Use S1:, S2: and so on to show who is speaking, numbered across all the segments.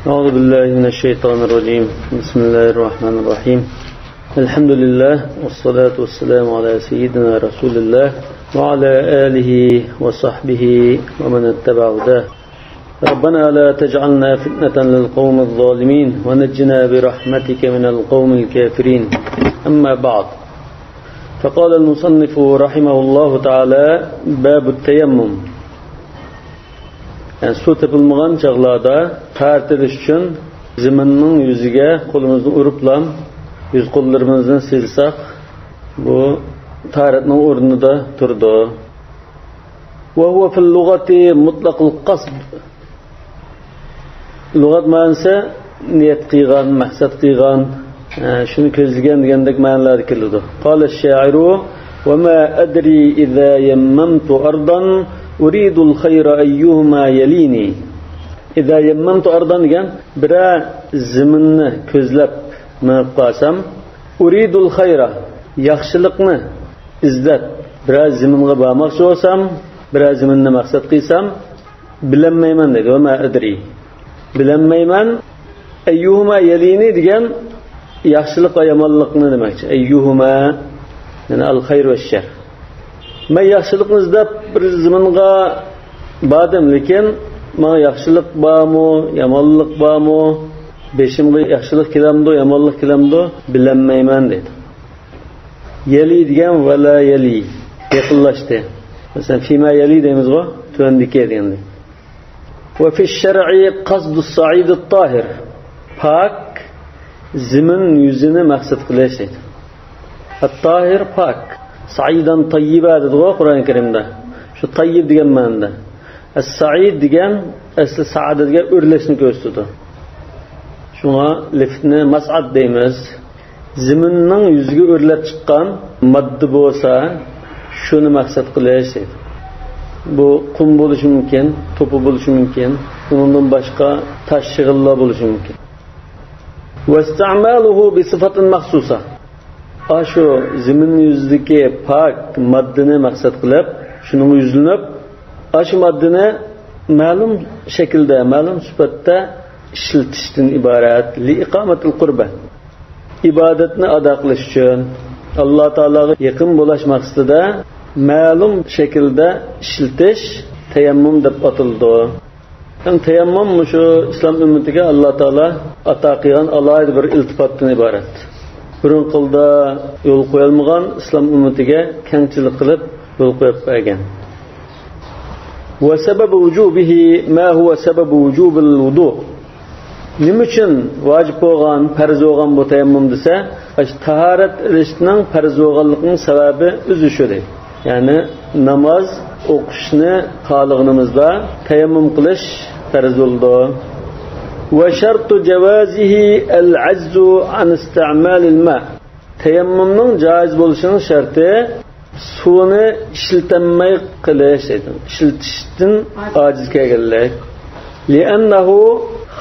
S1: أعوذ بالله من الشيطان الرجيم. بسم الله الرحمن الرحيم. الحمد لله والصلاة والسلام على سيدنا رسول الله وعلى آله وصحبه ومن اتبع هداه. ربنا لا تجعلنا فتنة للقوم الظالمين ونجنا برحمتك من القوم الكافرين. أما بعد، فقال المصنف رحمه الله تعالى: باب التيمم. Yani su tepilmagan çağlarda tartilish uchun ziminning yuziga qo'limizni uriblam yuz qo'llarimizni silsak bu taratning o'rnida turdi. Va huwa fil lughati mutlaqul qasd. Lug'at ma'nosi niyat qilgan, maqsad qilgan, shuni ko'zlagan degandek ma'nolar keladi. Qala ash-sha'iru: "Va ma adri idza yammamtu ardan uridul khayra ayyuhuma yalini." İza yammamtu ardan degan bir ziminni ko'zlab minib qolsam, uridul khayra yaxshilikni izlab bir ziminga bormoqchi bo'lsam, bir ziminni maqsad qilsam, bilinmayman dedi. Va ma adri. Bilinmayman ayyuhuma yalini degan yaxshilik va yomonlikni demakchi. Ayyuhuma yani al khayr va shar. Men yaxshilikni izlab bir ziminga bordim, lekin men yaxshilik bormi, yomonlik bormi, beshimga yaxshilik kelamdi, yomonlik kelamdi, bilinmayman dedi. Yali degan vala yali yaqinlashdi. Masalan, fima yali deymiz-ku, tuandike deganda. Va fi shar'i qasdu as-sa'id at-tahir. Pak zimin yuzini maqsad qilish dedi. At-tahir pak. Sa'idan tayyiba dedi Qur'on Karimda. Shu tayyib degan ma'noda. As-sa'id degan asli sa'odatga o'rlashni ko'rsatadi. Shunga liftni mas'ad deymiz. Ziminning yuziga o'rlab chiqqan modda bo'lsa, shuni maqsad qilish dedi. Bu qum bo'lishi mumkin, to'pi bo'lishi mumkin, undan boshqa tosh shig'illar bo'lishi mumkin. Vasta'maluhu bi sifatin maxsusa. Ashu zimin yuzidagi pak moddani maqsad qilib, shuning yuzlanib, ashu moddani ma'lum shaklda, ma'lum sifatda ishlatishdan iborat. Li iqomatil qurba. Ibodatni ado qilish uchun, Alloh taologa yaqin bo'lish maqsadida ma'lum shaklda ishlatish tayammum deb ataldi. Tayammum shu islom ummatiga Alloh taolo ato qilgan alohida bir iltifotdan iborat. Burun qilda yo'l qo'yilmagan islom ummatiga kengchilik qilib yo'l qo'yib qo'ygan. Va sababu wujubihi ma huwa sababu wujubil wudu. Nima uchun vojib bo'lgan, farz bo'lgan bu tayammum desa, tahorat ilishning farz bo'lganligining sababi o'zi shu deydi. Ya'ni namoz o'qishni qolganimizda tayammum qilish farz bo'ldi. وشرط جوازه العجز عن استعمال الماء. Tayammumning joiz bo'lishining sharti suvni ishlatmay qilish edi. Ishlatishdan ojiz kelganlik. Li'annahu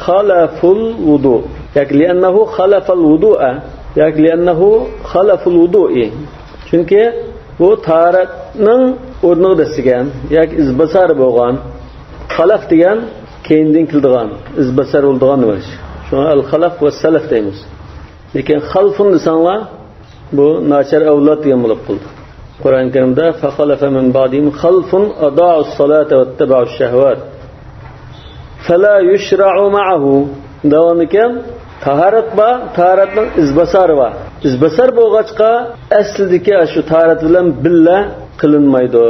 S1: khalaful wudu. Yoki li'annahu khalafal wudu'a. Yoki li'annahu khalaful wudu'i. Chunki bu tahoratning o'rniga degan, yoki izbasar bo'lgan. Khalaf degan keyindan kildigan, izbasar bo'ldigan nima? Shuna al-khalaf va salaf deymiz. Lekin xalfun desanglar, bu nachar avlod degan bo'lib qoldi. Qur'on Karimda fa khalafa min ba'dihim khalfun adaa'u as-salata wattaba'u ash-shahawat. Fala yushra'u ma'ahu. Davonikan tahorat ba, tahoratning izbasari va izbasar bo'lg'achqa aslidagi shu tahorat bilan billa qilinmaydi.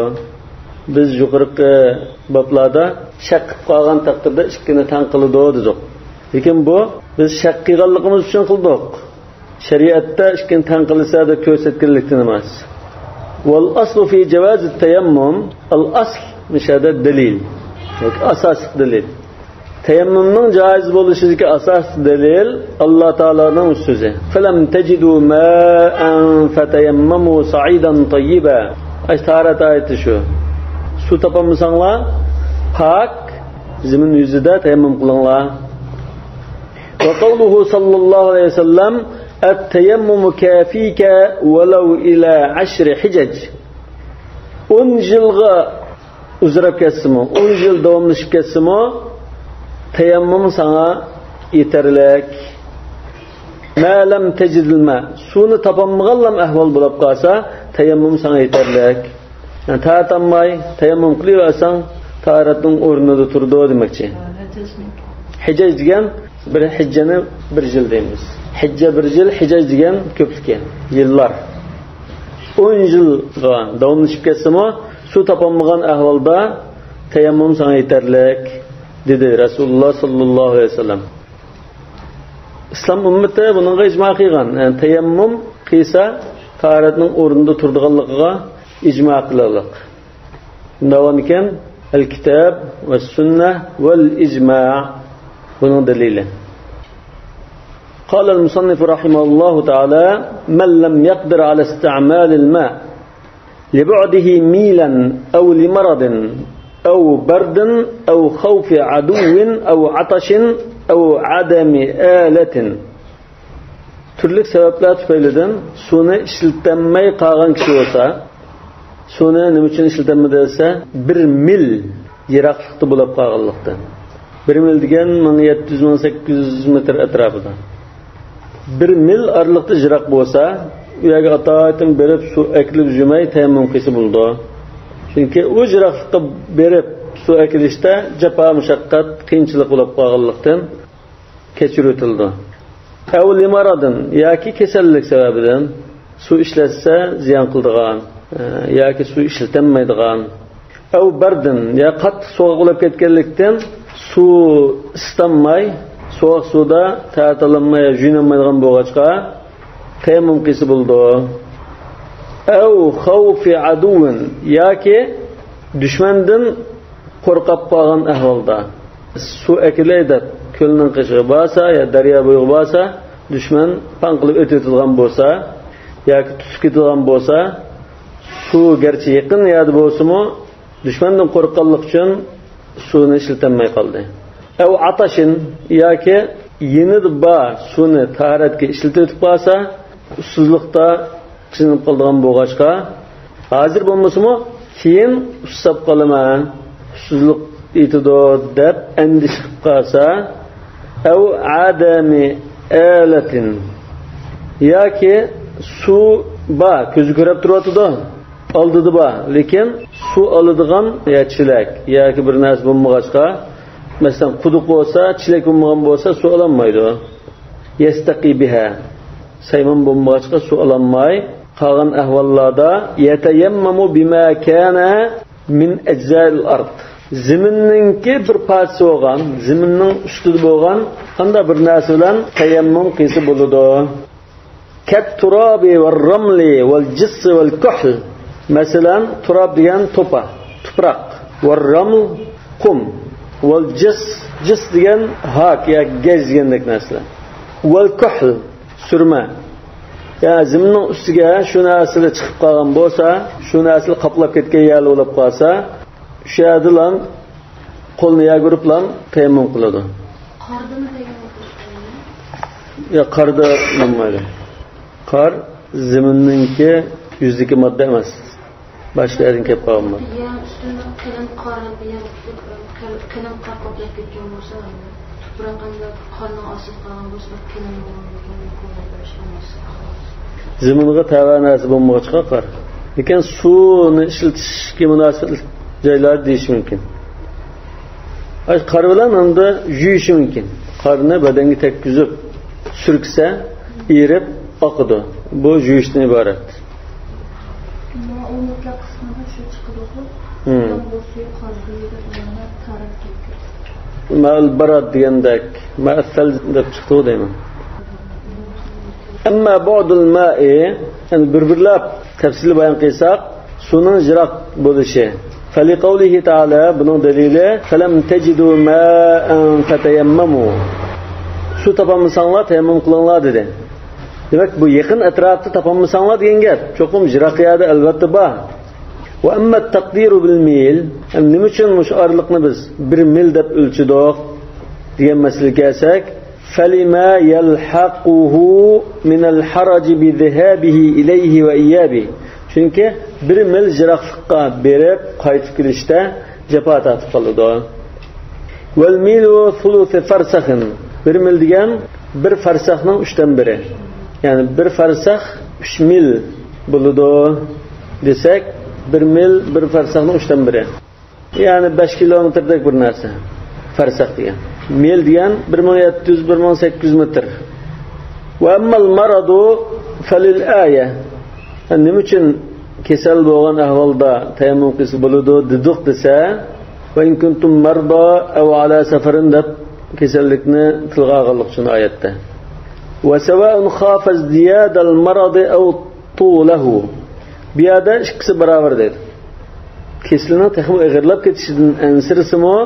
S1: Biz yuqorqi bablarda shaq qilib qolgan taqdirda ikkini tan qiladi dedik. Lekin bu biz shaq qilganligimiz uchun qildik. Shariatda ikkini tan qilsa deb ko'rsatganlikdan emas. Wal aslu fi jawaz at-tayammum, al-asl mishada dalil. Yoki asosiy dalil. Tayammumning joiz bo'lishiga asos dalil Alloh taoloning so'zi. Falam tajidu ma'an fatayammamu sa'idan tayyiba. Aytarat ayeti shu. Su topamısanglar, pak zimin yüzüde tayammum kılınlar. Ve kavluhu sallallahu aleyhi ve sellem et-teyemmumu kâfîke velev ila 10 hicac. 10 yılga uzrab ketsimi, 10 yıl davamlaşıp ketsimi tayammum sana yeterlik. Ma lam tajidil ma. Suni topolmaganlam ahvol bo'lib qolsa, tayammum sana yeterlik. Yani tayammay, tayammum qilib taharatning o'rnida turdi demakchi. Hijaj degan bir hijjani bir yil deymiz. Hijja bir yil, hijaj degan ko'plik, yillar. 10 yilga davomlashib ketsa-mo, su topolmagan ahvolda tayammum sana yeterlik dedi Rasululloh sallallohu alayhi vasallam. İslam ümmeti bununla icma qilgan. Yani tayammum qilsa taharatning o'rnida turdiganligiga icma qilalik. Davom ekan el-kitab va sunnah vel icma bunun delili. قال المصنف رحمه الله تعالى من لم يقدر على استعمال الماء لبعده ميلا أو لمرض أو برد أو خوف عدو أو عطش أو عدم آلة türlük sebepler tüfeyliden suni işletilmey qalgan kişi olsa suni nima uchun işletilmedi desa 1 mil yiroqlikda bo'lib qolganlikda. 1 mil degan 700-800 metr atrofida. 1 mil aralıqda jiroq bo'lsa, u yerga atoyatın berib su ekilib jumay tayammum qilsa bo'ldi. Chunki u jiroqlikqa berib su ekilishda jafo mushaqqat, qiyinchilik bo'lib qolganlikdan kechirib o'tildi. Avli maradın yoki kasallik sababidan su ishlatsa ziyon qildigan yoki su ishlatilmaydigan av bardin ya qattiq sovuq bo'lib ketganlikdan su istanmay soğuk suda ta'tillanmaya juylanmaydigan bo'lg'achqa tayammum qilsa bo'ldi. Aw xawfi aduvin yoki dushmandan qo'rqib qolgan ahvolda su akilaydi ko'lning qishig'i bo'lsa yo daryo bo'yi bo'lsa dushman pan qilib o'tadigan bo'lsa yoki tutib ketadigan bo'lsa su garchi yaqin yerda bo'lsa-mu dushmandan qo'rqqanlik uchun suvni ishlatilmay qoldi. Ev atashin yoki yenidi ba suvni taharatga ishlatib qolsa ussizlikda qiynalib qolgan bo'lg'achqa hozir bo'lmasa-mu keyin ustab qolaman ussizlik etido deb andish qilib qolsa ev adami alatin yoki su ba ko'zi ko'rib turadi oldida ba lekin su oladigan ya chilak yoki bir narsa bo'lmag'achqa masalan quduq bo'lsa chilak bo'lmagan bo'lsa su ololmaydi. Yastaqi biha sayman bo'lmag'achqa su ololmay qolgan ahvollarda yatayammamu bima kana min ajza'il ard ziminninki bir parchasi bo'lgan ziminning ustida bo'lgan qanday bir narsa bilan tayammum qilsa bo'ladi. Kat turabi va ramli val jiss val kuhl masalan turab degan to'pa tuproq va raml qum val jiss degan haq ya gaz degandek narsalar val kuhl surma ya ziminning ustiga shu narsalar chiqib qolgan bo'lsa shu narsalar qoplab ketgan yer bo'lib qolsa shu yerdan qo'lni yagurib bilan tayammum qiladi. Qordimi tayammum qiladi? Ya qorda bo'lmaydi. Qor ziminninki yuzdagi modda emas. Boshqa yerdan kelib qolgan. Ya ustini qalin qorni ya qalin qor qoplab ketgan bo'lsa, tuproqda qorni osib qolgan bo'lsa, qalin ziminga tavanasi bo'lmoqchi qor. Lekin suvni ishlatishga munosib joylar deyish mumkin. Ay qor bilan unda yuyish mumkin. Qorni badanga tekkizib surksa, erib oqidi. Bu yuyishdan iborat. Mal barad degandek, ma'sal deb chiqdi deyman. Amma ba'dul ma'i, yani bir-birlab tafsil bayon qilsak, suvning jiroq bo'lishi. Fali qawlihi ta'ala bunun dalili falam tajidu ma'an fatayammamu. Su topolmasanlar tayammum qilinglar dedi. Demak bu yaqin atrofda topolmasanlar degan gap. Cho'qim jiroq yerda albatta bor. Va amma at-taqdiru bil mil, nima uchun mush orliqni biz 1 mil deb o'lchadik degan masalaga kelsak, falima yalhaquhu min al-haraj bi dhahabihi ilayhi wa iyabi. Chunki 1 mil jiroqlikqa berib qaytib kelishda jafo tortib qoladi. Wal milu thuluth farsakhin 1 mil degan 1 farsahning 3dan biri. Yani 1 farsah 3 mil buludu desek 1 mil 1 farsahning 3dan biri. Yani 5 kilometrdek bir narsa. Farsah degan. Mil degan 1700-1800 metr. Ve ammal maradu falil aya. Nima uchun kesal bo'lgan ahvolda tayammum qilsa bo'ladi dedik desa, va in kuntum marda aw ala safarin deb kasallikni tilga olganlik uchun oyatda. Wa sawa'un khafa ziyada al marad aw tulahu. Bu yerda ikkisi barobar dedi. Kesilning taxmi ig'irlab ketishidan ansirsimi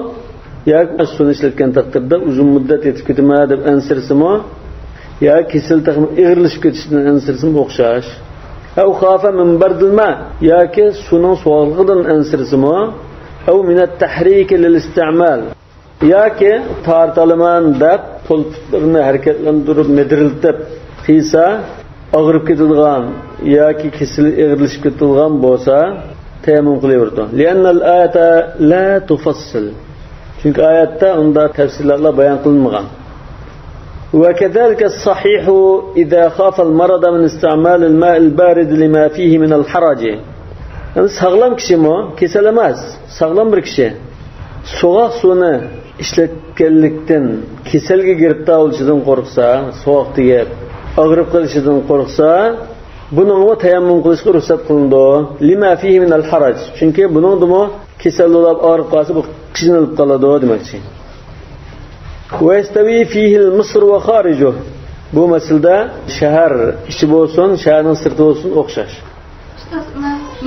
S1: yoki suni ishlatgan taqdirda uzun muddat yetib ketma deb ansirsimi yoki kesil taxmi ig'irlashib ketishidan ansirsimi o'xshash. Aw khafa min bardil ma yoki suning sovuqligidan ansirsimi aw min at-tahrik lil isti'mal yoki tortalaman deb qo'lni harakatlantirib medriltib qiysa og'rib ketadigan yoki kesil ig'irlashib ketadigan bo'lsa tayammum qilaverdi. Li'annal ayata la tufassil. Çünkü ayette onda tafsillarla bayan kılınmagan. وكذلك الصحيح إذا خاف المرض من استعمال الماء البارد لما فيه من الحرج. Yani sağlam kişi mi? Keselemez. Sağlam bir kişi. Soğuk suyunu işletkenlikten keselge girip dağılışıdan korksa, soğuk diye ağırıp kalışıdan korksa, bunun o tayammum kılışkı ruhsat kılındı. Lima fihi minel harac. Çünkü bunun da mı kesel olab ağırıp kalsı bu kişinin alıp kaladı demek için. Ve estevi fihil Mısır ve haricuh. Bu meselede şehir içi olsun, şehrin sırtı olsun okşaş.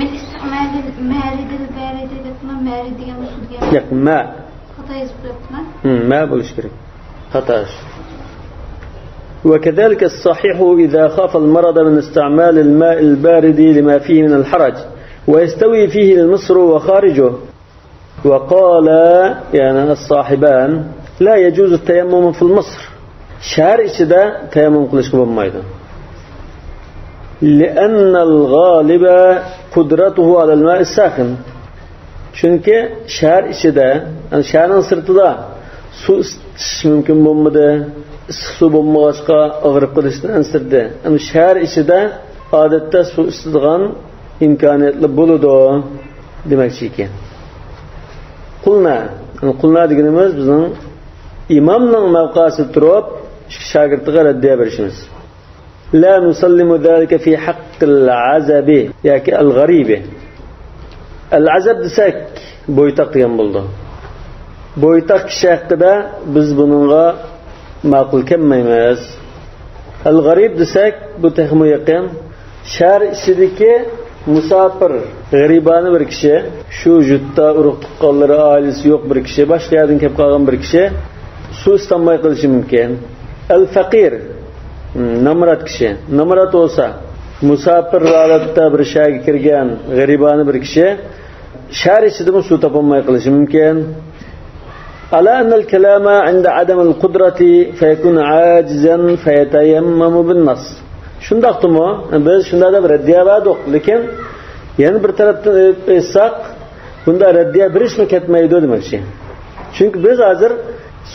S2: من استعمال المارد البارد لكن مارد يمسك
S1: Yok, ma.
S2: خطأ يسبق
S1: ما بقولش كده. خطأش. وكذلك الصحيح إذا خاف المرض من استعمال الماء البارد لما فيه من الحرج ويستوي فيه المصر وخارجه. وقال يعني الصاحبان لا يجوز التيمم في المصر. شهر içinde تيمم قلش كبمايدا. لأن الغالب قدرته على الماء الساخن. Çünkü şehir içinde, yani şehrin sırtında su ısıtış mümkün bulmadı, ısık su bulmamışka ağırıp kılışını ensirdi. Yani şehir içinde adette su ısıtılan imkaniyetli buludu demek ki. Kulna, yani kulna dediğimiz bizim imamның mevkası durup şagirdine reddiye verişimiz. La nusallimu zalika fi haqqil azabi, yani el-garibi. El-azab desek boytaq degan bo'ldi. Boytaq kishi haqida biz buningga ma'qul kelmaymiz. El-g'arib desek bu texmi yaqin shar ichidagi musafir, g'aribani bir kishi, shu yurtda urug' tuqqanlari oilasi yo'q bir kishi, boshqa yerdan kelib qolgan bir kishi suv istanmay qilishi mumkin. El-faqir namrat kishi, namrat bo'lsa musafir holatda bir shaharga kirgan g'aribani bir kishi shahar ichida suv topolmay qilishi mumkin. Ala anal kalama inda adam al-qudrati fayakun ajizan fayatayammamu bin-nas. Shundaqmi? Biz shunda da bir raddiya berdik, lekin yana bir tarafdan aytsak, bunda raddiya berishmi ketmaydi demoqchi. Chunki biz hozir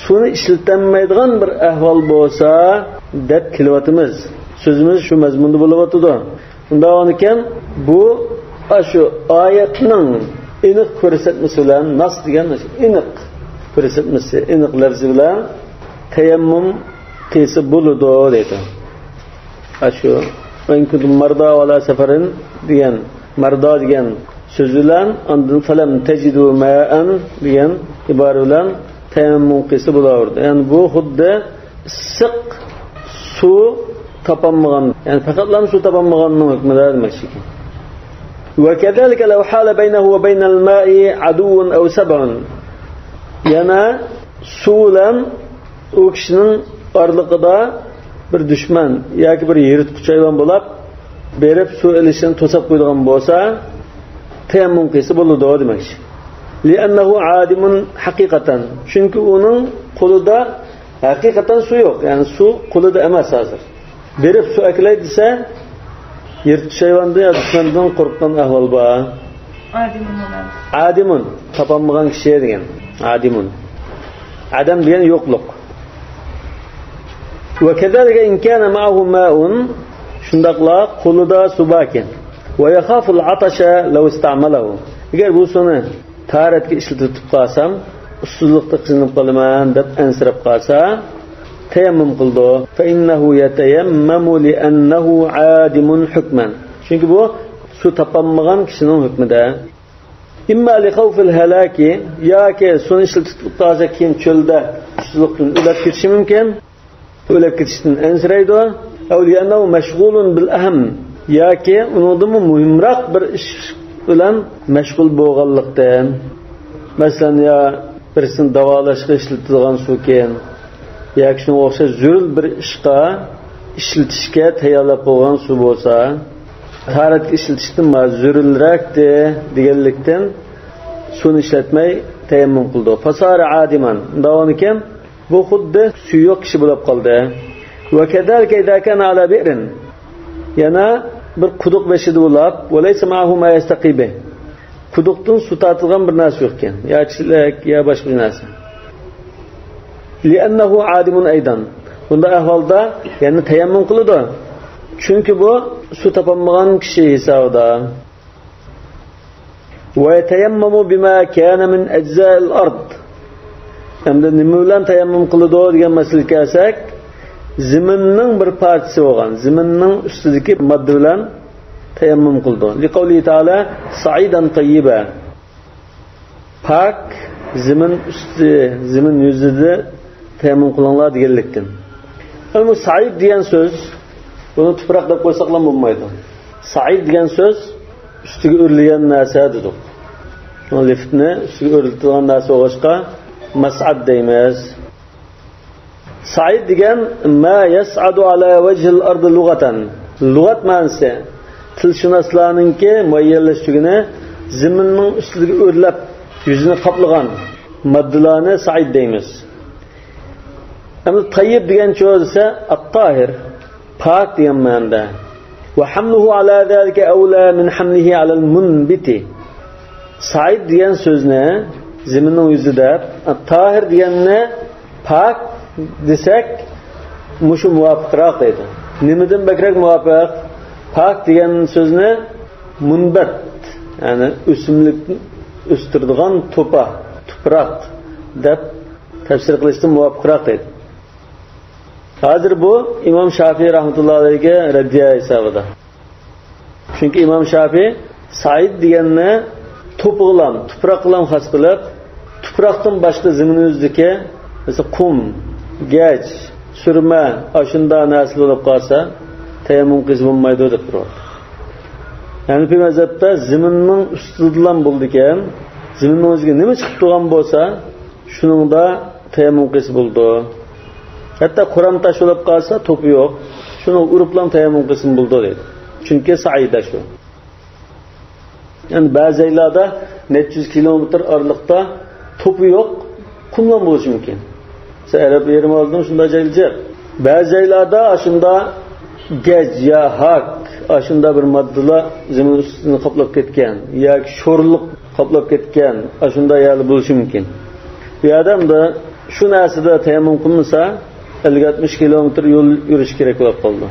S1: suvni ishlatilmaydigan bir ahvol bo'lsa deb kelyapmiz. Sözümüz şu mazmunda bo'layotdi. Unda ekan bu shu oyatning aniq ko'rsatmasi bilan nas degan aniq ko'rsatmasi, aniq lafzi bilan tayammum qilsa bo'ladi dedi. Shu "Ven kuntum marda ala safarin" degan marda degan so'z bilan ondan falam tajidu ma'an degan ibora bilan tayammum qilsa bo'lardi. Ya'ni bu xuddi issiq suv tapanmagan, yani faqatlam su tapanmaganning hukmida demakchi. Ve kezalika law hala baynahu ve baynal ma'i aduwwun aw sab'un. Yana suvlan o kishining orliqida bir dushman yoki bir yiritquch hayvon bo'lib, berib suv ilishini to'sab qo'ygan bo'lsa, tayammum qilsa bo'ladi demakchi. Li'annahu adimun haqiqatan. Chunki uning qo'lida haqiqatan suv yo'q, yani suv qo'lida emas hozir. Berib su aklay desa, yirtqich hayvonda ya dushmandan qo'rqgan ahvol bor. Adimun topolmagan kishi degan. Adimun. Adam degan yo'qlik. Ve kedalike in kana ma'ahu ma'un shundaqla qo'lida suv bor ekan. Ve yakhafu al-atasha law ista'malahu. Agar bu suvni tahoratga ishlatib qolsam, ustunlikda qilinib qolaman deb ansirab qolsa, tayammum qildi. Fa innahu yatayammamu li'annahu 'adimun hukman. Chunki bu suv topolmagan kishining hukmida. İmma li khawfil halaki yoki suvni ishlatib qolsa keyin cho'lda ustunlikdan o'lib ketishi mumkin. O'lib ketishdan ansiraydi. Aw li'annahu mashg'ulun bil ahm yoki undan muhimroq bir ish bilan mashg'ul bo'lganlikdan. Masalan, ya birisini davolashga ishlatilgan suv ekan, yoki shunga o'xshash zurul bir ishqa ishlatishga tayyorlab qo'ygan suv bo'lsa, tahoratga ishlatishdan ma'zurulrakdi deganlikdan suvni ishlatmay tayammum qildi. Fasara adiman. Davonikan bu xuddi suv yo'q kishi bo'lib qoldi. Va kadalika idza kana ala bi'rin. Yana bir quduq beshida bo'lib, walaysa ma'ahu ma yastaqibi. Quduqdan suv tortilgan bir narsa yo'q ekan, yo chilak, yo boshqa bir narsa. Li'annahu adimun aydan. Bunda ahvolda yana tayammum qiladi. Chunki bu suv topolmagan kishi hisobida. Wa yatayammamu bima kana min ajza'il ard. Endi nima bilan tayammum qiladi degan masalaga kelsak, zaminning bir parchasi bo'lgan, zaminning ustidagi modda bilan tayammum qildi. Liqavli ta'ala sa'idan tayyiba. Pak zamin usti, zamin yuzida tayammum qilinglar deganlikdan. Bu sa'id degan so'z buni tuproq deb qo'ysak ham bo'lmaydi. Sa'id degan so'z ustiga o'rilgan narsa dedik. Liftni ustiga o'rilgan narsa o'g'ishqa mas'ad deymiz. Sa'id degan ma yas'adu ala wajhil ardi lughatan. Lug'at ma'nosi tilshunoslarningki muayyanlashtigini zaminning ustiga o'rlab yuzini qoplagan moddalarni sa'id deymiz. Endi tayyib degan so'z esa at-tahir, pak degan ma'noda. Va hamluhu ala zalika awla min hamlihi ala al-munbiti. Sa'id degan so'zni zaminning yuzida, at-tahir deganni pak desak, mushu muvofiqroq deydi. Nimadan bakrak muvofiq? Pak degan so'zni munbat, ya'ni o'simlikni o'stiradigan to'pa, tuproq deb tafsir qilishdan muvofiqroq deydi. Hozir bu İmam Şafii rahmetullohi alayhiga raddiya hisobida. Chunki İmam Şafii Said deganni to'pi bilan, tuproq bilan xos qilib, tuproqdan boshqa zaminingizdagi mesela qum, gach, surma, ashunda narsa bo'lib qolsa, tayammum qilish bo'lmaydi deb turadi. Ya'ni bu mazhabda zaminning ustidan bo'ldi ekan, zaminning o'ziga nima chiqib turgan bo'lsa, shuningda tayammum qilish bo'ldi. Hatta Qur'on tash bo'lib qolsa, to'pi yo'q, shuni uriblan tayammum qilish bo'ldi deydi. Chunki saida shu. Yani ba'zi joylarda necha yuz kilometr oraliqda to'pi yo'q, qumdan bo'lishi mumkin. Arab yerim oldim shunda joylar. Ba'zi joylarda shunda gaj ya haq, shunda bir moddalar zamin ustini qoplab ketgan, yoki sho'rliq qoplab ketgan, shunda yali bo'lishi mumkin. Bu odamda shu narsada tayammum qilmasa, 50-60 kilometr yo'l yurish kerak bo'lib qoldi.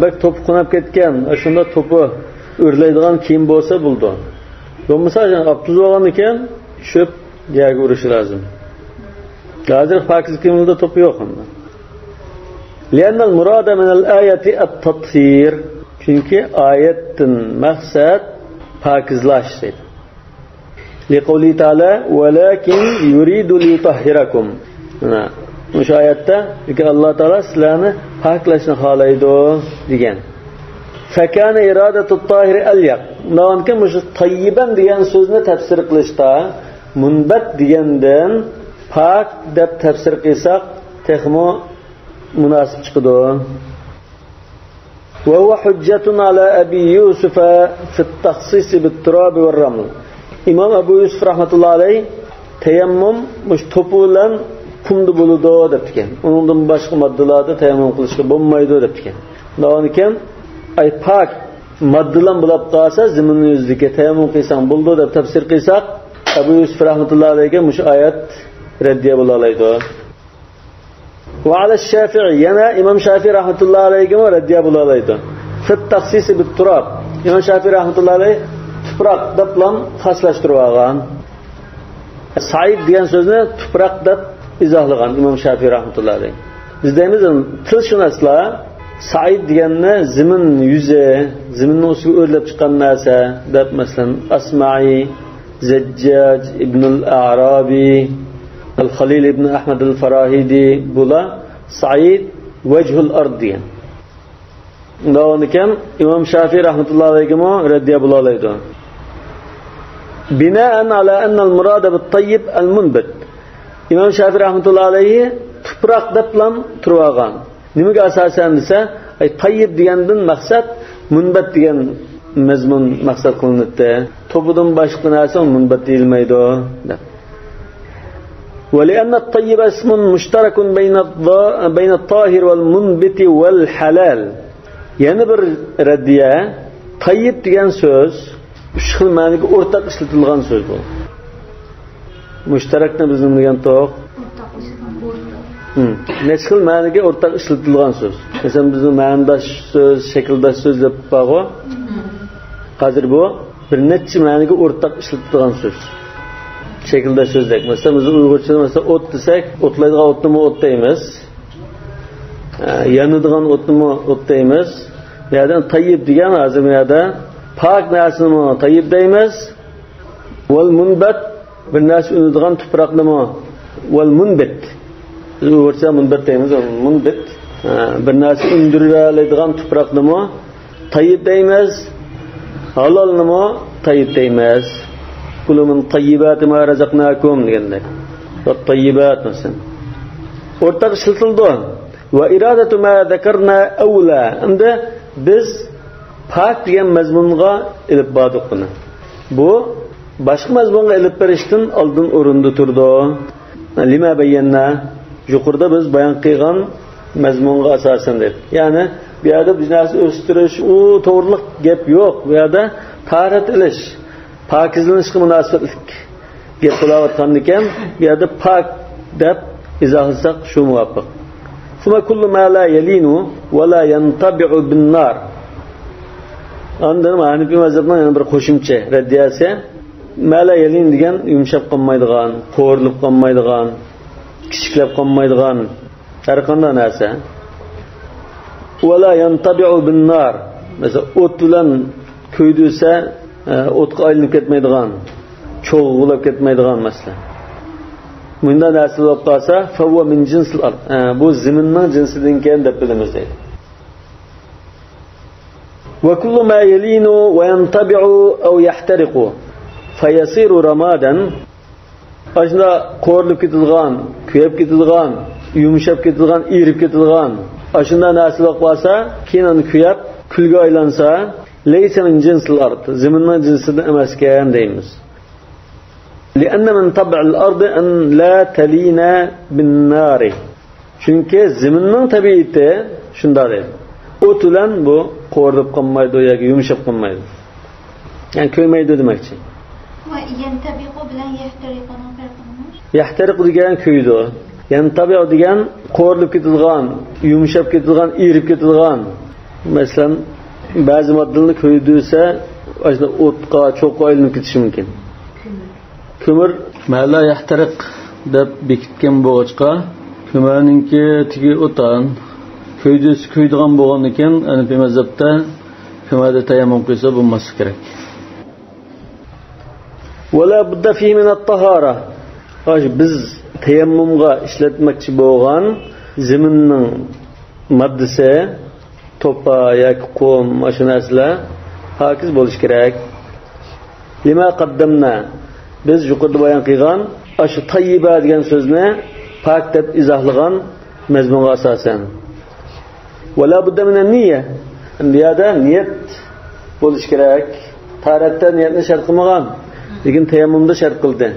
S1: Bak to'p qunab ketgan, shunda to'pi o'rlaydigan kiyim bo'lsa bo'ldi. Bo'lmasa, abtuz olgan ekan, tushib yaga urish lozim. Hozir pokiz kiyimda to'pi yo'q unda. Li'anna al-murada min al-ayati at-tathhir. Chunki oyatdan maqsad pokizlash deydi. Liqavli ta'ala walakin yuridu liyutahhirakum. O'sha oyatda Alloh taolo sizlarni poklashni xohlaydi degan. Fakana iradatu at-tahir al-yaq. Nonki mush tayyiban degan so'zni tafsir qilishda munbat degandan pak deb tafsir qilsak, texmo munosib chiqadi. Wa huwa hujjatun ala Abi Yusuf fi at-takhsis bit-turab wal-raml. Imom Abu Yusuf rahmatullohi alayhi tayammum mush to'pi bilan qumda bo'ladi debdigan. Undan boshqa moddalarda tayammum qilishga bo'lmaydi debdigan. Davon ekan ay pak maddilan bulab qalsa ziminning yuzidagi tayammum qilsang bo'ldi deb tafsir qilsak, Abu Yusuf rahmatullohi alayhi mush oyat raddiya bo'la oladi. Va ala Shafi'i yana Imom Shafi'i rahmatullohi alayhi raddiya bo'la oladi. Fit taxsis bit turab. Imom Shafi'i rahmatullohi alayhi tuproq deb bilan xoslashtirib olgan. Said degan so'zni tuproq deb izohlagan Imom Shafi'i rahmatullohi alayhi. Biz deymiz tilshunoslar Said deganni zimin yuzi, ziminning ustiga o'rlab chiqqan narsa deb masalan Asma'i, Zajjaj ibn al-A'rabi, Al-Khalil ibn Ahmad al-Farahidi bular Said vajhul ard degan. Undaqekan Imom Shafi'i rahmatullohi alayhi raddiya bo'la oladi. Bina'an ala anna al-murad bit-tayyib al-munbit. Imom Shafi'i rahmatullohi alayhi tuproq deb bilan turib olgan. Nimaga asosan desa, tayyib degandan maqsad munbat degan mazmun maqsad qilinadi. To'pidan boshqa narsa munbat deyilmaydi deb. ولأن الطيب اسم مشترك بين الطاهر والمنبت والحلال. Yani bir raddiya tayyib degan so'z uch xil ma'noga o'rtaq ishlatilgan so'z bu. Mushtarakni bizning degan to'q necha xil ma'noga o'rtaq ishlatilgan so'z. Masalan bizning ma'nodash so'z, shakldash so'z deb baqo. Hozir bu bir necha ma'noga o'rtaq ishlatilgan so'z. Shakldash so'zdek. Masalan biz Uyg'urchada masalan o't desak, o'tlaydigan o'tni o't deymiz. Yanadigan o'tni o't deymiz. Bu yerda tayyib degan hozir bu yerda pok narsani tayyib deymiz. Wal munbat bir narsa unadigan tuproqnimi wal munbit. Biz Uyg'urcha munbat deymiz, munbit. Bir narsa undiradigan tuproqnimi tayyib deymiz. Halalnimi tayyib deymiz. Kulu min tayyibati ma razaqnakum deganda. Va tayyibat masalan. O'rtaq ishlatildi. Va iradatu ma zakarna awla. Endi biz pok degan mazmunga ilib bordik buni. Bu boshqa mazmunga ilib berishdan oldin o'rinda turdi. Lima bayyana yuqorida biz bayon qilgan mazmunga asosan deb. Ya'ni bu yerda biznes o'stirish, u to'g'riliq gap yo'q. Bu yerda tahorat ilish, pokizlanishga munosabatlik gap bo'layotgan ekan, bu yerda pok deb izohlasak shu muvofiq. Suma kullu ma la yalinu va la yantabi'u bin-nar. Andan Hanifi mazhabning yana bir qo'shimcha raddiyasi ma la yalin degan yumshab qolmaydigan, qo'rilib qolmaydigan, kishiklab qolmaydigan har qanday narsa. Va la yantabi'u bin-nar. Mesela o't bilan ko'ydisa, o'tga aylanib ketmaydigan, cho'g'ilib ketmaydigan masalan. Bunda narsa bo'lib qolsa, favva min jinsil ard. Bu zaminning jinsidan kelgan deb bilamiz deydi. Va kullu ma yalinu va yantabi'u aw yahtariqu fayasiru ramadan. Ashna qo'rilib ketadigan, kuyib ketadigan, yumshab ketadigan, erib ketadigan. Ashunda narsa bo'lib qolsa, keyin kuyib, kulga aylansa, laysa min jinsil ard. Zaminning jinsidan emas ekan deymiz. لأن من طبع الأرض أن لا تلينا بالنار. Çünkü zeminin tabiiyeti şunda değil. O't bilan bu qo'rib qolmaydi yoki yumshab qolmaydi. Yani ko'ymaydi demek için.
S2: Va yantabiqu bilan yahtariqani farqimi?
S1: Yahtariq degan ko'ydi. Yantabiq degan qo'rilib ketadigan, yumshab ketadigan, erib ketadigan. Masalan, ba'zi moddalarni ko'ydisa, o'sha o'tqa, cho'qqa aylanib ketishi mumkin. Kömür mala yahtariq deb bekitgan bo'g'achqa ko'mirninki tigi o'tan ko'ydigan bo'lgan ekan, Hanifi mazhabda ko'mirda tayammum qilsa bo'lmasi kerak. Wala budda fihi min at-tahara. Biz tayammumga ishlatmoqchi bo'lgan zaminning moddasi to'pa yoki qum, shu narsalar pokiz bo'lish kerak. Lima qaddamna biz yuqorida bayon qilgan shu tayyiba degan so'zni pok deb izohlagan mazmunga asosan. Wala budda min an-niyya. Bu yerda niyat bo'lish kerak. Tahoratda niyatni shart qilmagan, lekin tayammumda shart qildi.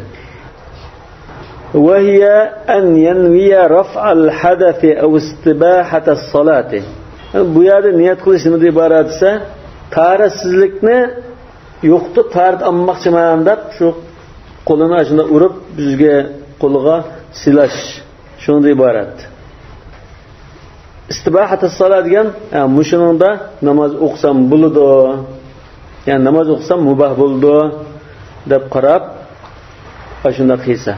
S1: Wa hiya an yanwiya raf'al hadath aw istibahata as-salati. Bu yerda niyat qilish nimadan iborat esa, Taratsizlikni yo'qdi, tarat almoqchiman deb shu qo'lini shunda urib, bizga qo'liga silash shunday iborat. İstibahatus salat degan, mushuningda namoz o'qisam bo'ladi. Ya'ni namoz o'qisam mubah bo'ldi deb qarab, shunda qilsa.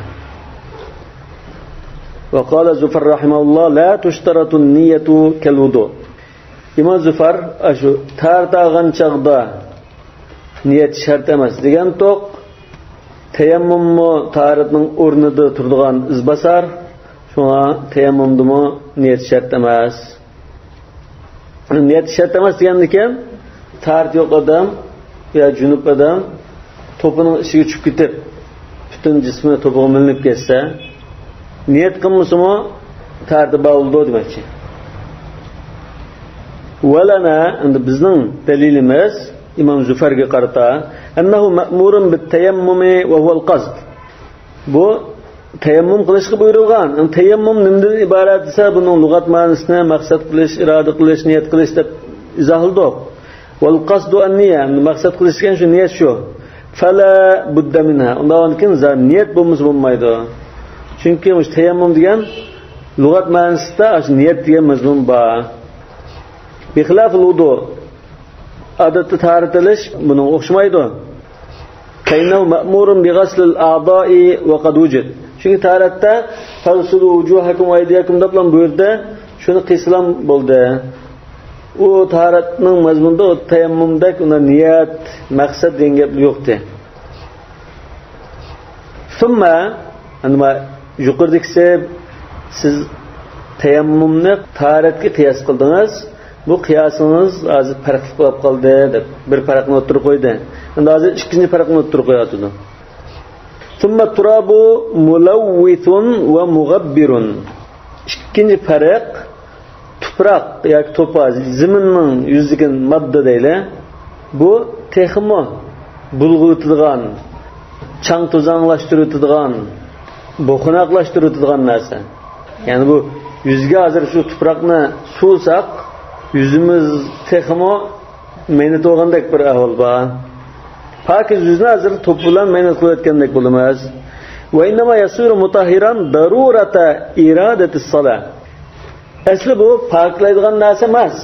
S1: Va qala Zufar rahimahulloh la tushtaratu an-niyatu kal-wudu. Imom Zufar shu tartag'an chaqda niyat shart emas degan to'q tayammummi taratning o'rnida turadigan izbasar, shunga tayammumdimi niyat shart emas. Niyat shart emas degandan tarat yo'q odam ya junub odam to'pining ichiga tushib ketib, butun jismi to'piga milinib ketsa, niyat qilmasimi tarti bo'ldi demoqchi. Valana endi bizning dalilimiz İmam Zufarga qarata annahu ma'murun bit-tayammumi wa huwa al-qasd. Bu tayammum qilishga buyurilgan. Tayammum nimadan iborat desa, buning lug'at ma'nosini maqsad qilish, iroda qilish, niyat qilish deb izohladik. Wal qasdu an-niyya, maqsad qilish degan shu niyat shu. Fala budda minha. Undan keyin niyat bo'lmaydi. Chunki o'sha tayammum degan lug'at ma'nosida o'sha niyat degan mazmun bor. Bi xilaf al-wudu. Adatda taratilish buning o'xshamaydi. Kaynahu ma'murun bi ghasl al-a'da'i wa qad wujid. Chunki taratda tawsulu wujuhakum wa aydiyakum deb buyurdi, shuni qilsam bo'ldi. U taratning mazmunida tayammumdek unda niyat, maqsad degan gap yo'qdi. Summa anma yuqordikse siz tayammumni taratga qiyos qildingiz. Bu qiyosimiz hozir farq qilib qoldi deb bir farqni o'tirib qo'ydi. Endi hozir ikkinchi farqni o'tirib qo'yadi. Summa turabu mulawwithun va mughabbirun. Ikkinchi farq tuproq yoki to'paz, zaminning yuzidagi modda deyli. Bu texmo bulg'utadigan, chang to'zonlashtiradigan, bo'xinoqlashtiradigan narsa. Ya'ni bu yuzga hozir shu tuproqni suvsak yüzümüz texmo mehnat olgandek bir ahvol bor. Pakiz yüzünü hazır topulan mehnat qilayotgandek bo'lamiz. Va innama yasiru mutahhiran darurata iradatis salat. Asli bu poklaydigan narsa emas.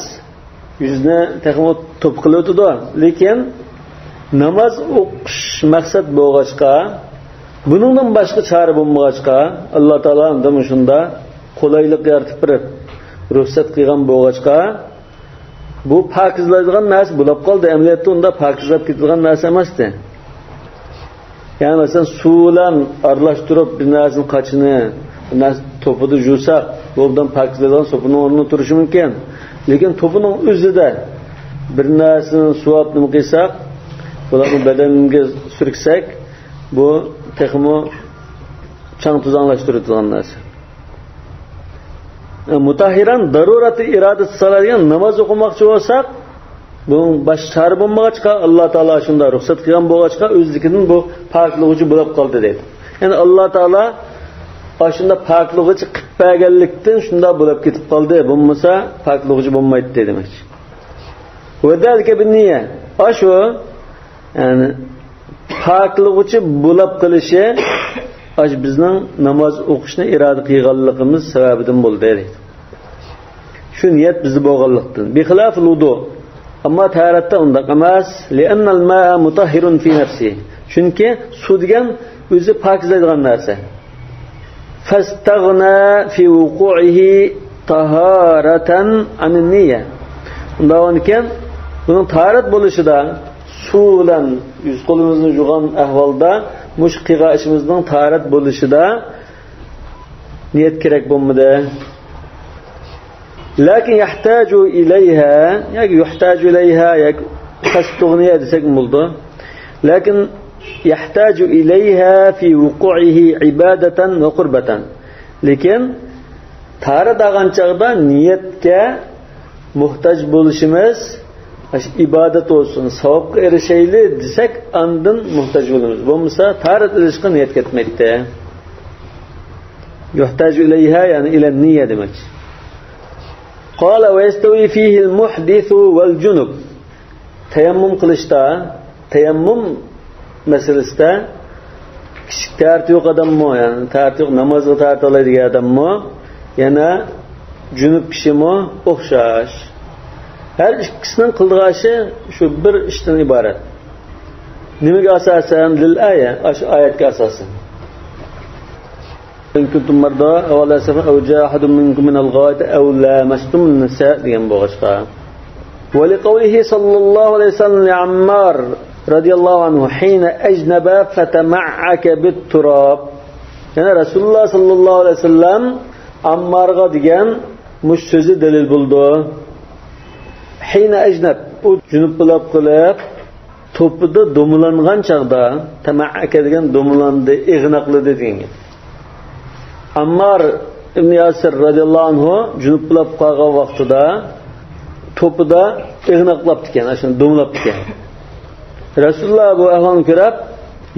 S1: Yüzünü texmo top qilib o'tadi, lekin namoz o'qish maqsad bo'lg'achqa, buningdan boshqa chora bo'lmag'achqa, Alloh taolo ham shunda qulaylik yaratib berib, ruxsat qilgan bo'lg'achqa bu pokizlaydigan narsa bo'lib qoldi. Amaliyotda unda pokizlab ketilgan narsa emasdi. Ya'ni masalan suv bilan aralashtirib bir narsani qachini, to'pida yuvsak, bundan pokizlaydigan so'pining o'rnida turishi mumkin. Lekin to'pining o'zida bir narsani suvab nima qilsak, bularni badanimizga surksak, bu texmo chang to'zonlashtiradigan narsa. Mutahhiran darurati irodat saladigan namoz o'qimoqchi bo'lsak, buning boshqa chora bo'lmag'achqa, Alloh taolo shunda ruxsat qilgan bo'lg'achqa o'zligidan bu poklig'ichi bo'lib qoldi dedi. Ya'ni Alloh taolo shunda poklig'ichi qilib berganlikdan shunda bo'lib ketib qoldi. Bo'lmasa poklig'ichi bo'lmaydi demoqchi. Va dalika bin niyya. Shu ya'ni poklig'ichi bo'lib qilishi bizning namoz o'qishni iroda qilganligimiz sababidan bo'ldi deydi. Shu niyat bizda bo'lganlikdan. Bi xilaf al-wudu. Ammo taratda undaq emas. Li'anna al-ma'a mutahhirun fi nafsihi. Chunki suv degan o'zi pokizlaydigan narsa. Fastaghna fi wuqu'ihi taharatan an-niyya. Undan keyin buning taharat bo'lishida suv bilan yuz qo'limizni yuvgan ahvolda mush qilgan ishimizning taharat bo'lishida niyat kerak bo'lmadi. Lakin yahtaju ilayha, yoki yuhtaju ilayha, yoki qasdug'niya desak bo'ldi. Lakin yahtaju ilayha fi wuqu'ihi ibadatan va qurbatan. Lekin taharat olgan chog'da niyatga muhtoj bo'lishimiz ibodat olsun, savobga erishayli desak, andin muhtoj bo'lamiz. Bo'lmasa taharat qilishga niyat ketmaydi. Yuhtaju ilayha, ya'ni ila niyya demak. Qala va yastawi fihi al-muhdithu wal-junub. tayammum qilishda, tayammum masalasida kichik tarti yo'q odammi, ya'ni tarti yo'q namozga tarti oladigan odammi, yana junub kishimi o'xshash. Her ikisining qildigashi shu bir ishdan iborat. Nimaga asosan? Lil aya, shu oyatga asosan. In kuntum marda aw la safar aw jaa ahadun minkum min al-ghait aw lamastum an-nisa degan bo'g'ishqa. Wa li qawlihi sallallohu alayhi wasallam li Ammar radiyallohu anhu hina ajnaba fatama'aka bit-turab. Yana Rasululloh sallallohu alayhi wasallam Ammarga degan mush so'zi dalil bo'ldi. Hina ajnab, u junub bo'lib qilib, to'pida do'mulangan chaqda, tama'aka degan do'mulandi, ig'naqladi degan. Ammar ibn Yasir radiyallohu anhu junub bo'lib qolgan vaqtida to'pida ig'naqlab ekan, shuni do'mlab ekan. Rasululloh bu ahvolni ko'rib,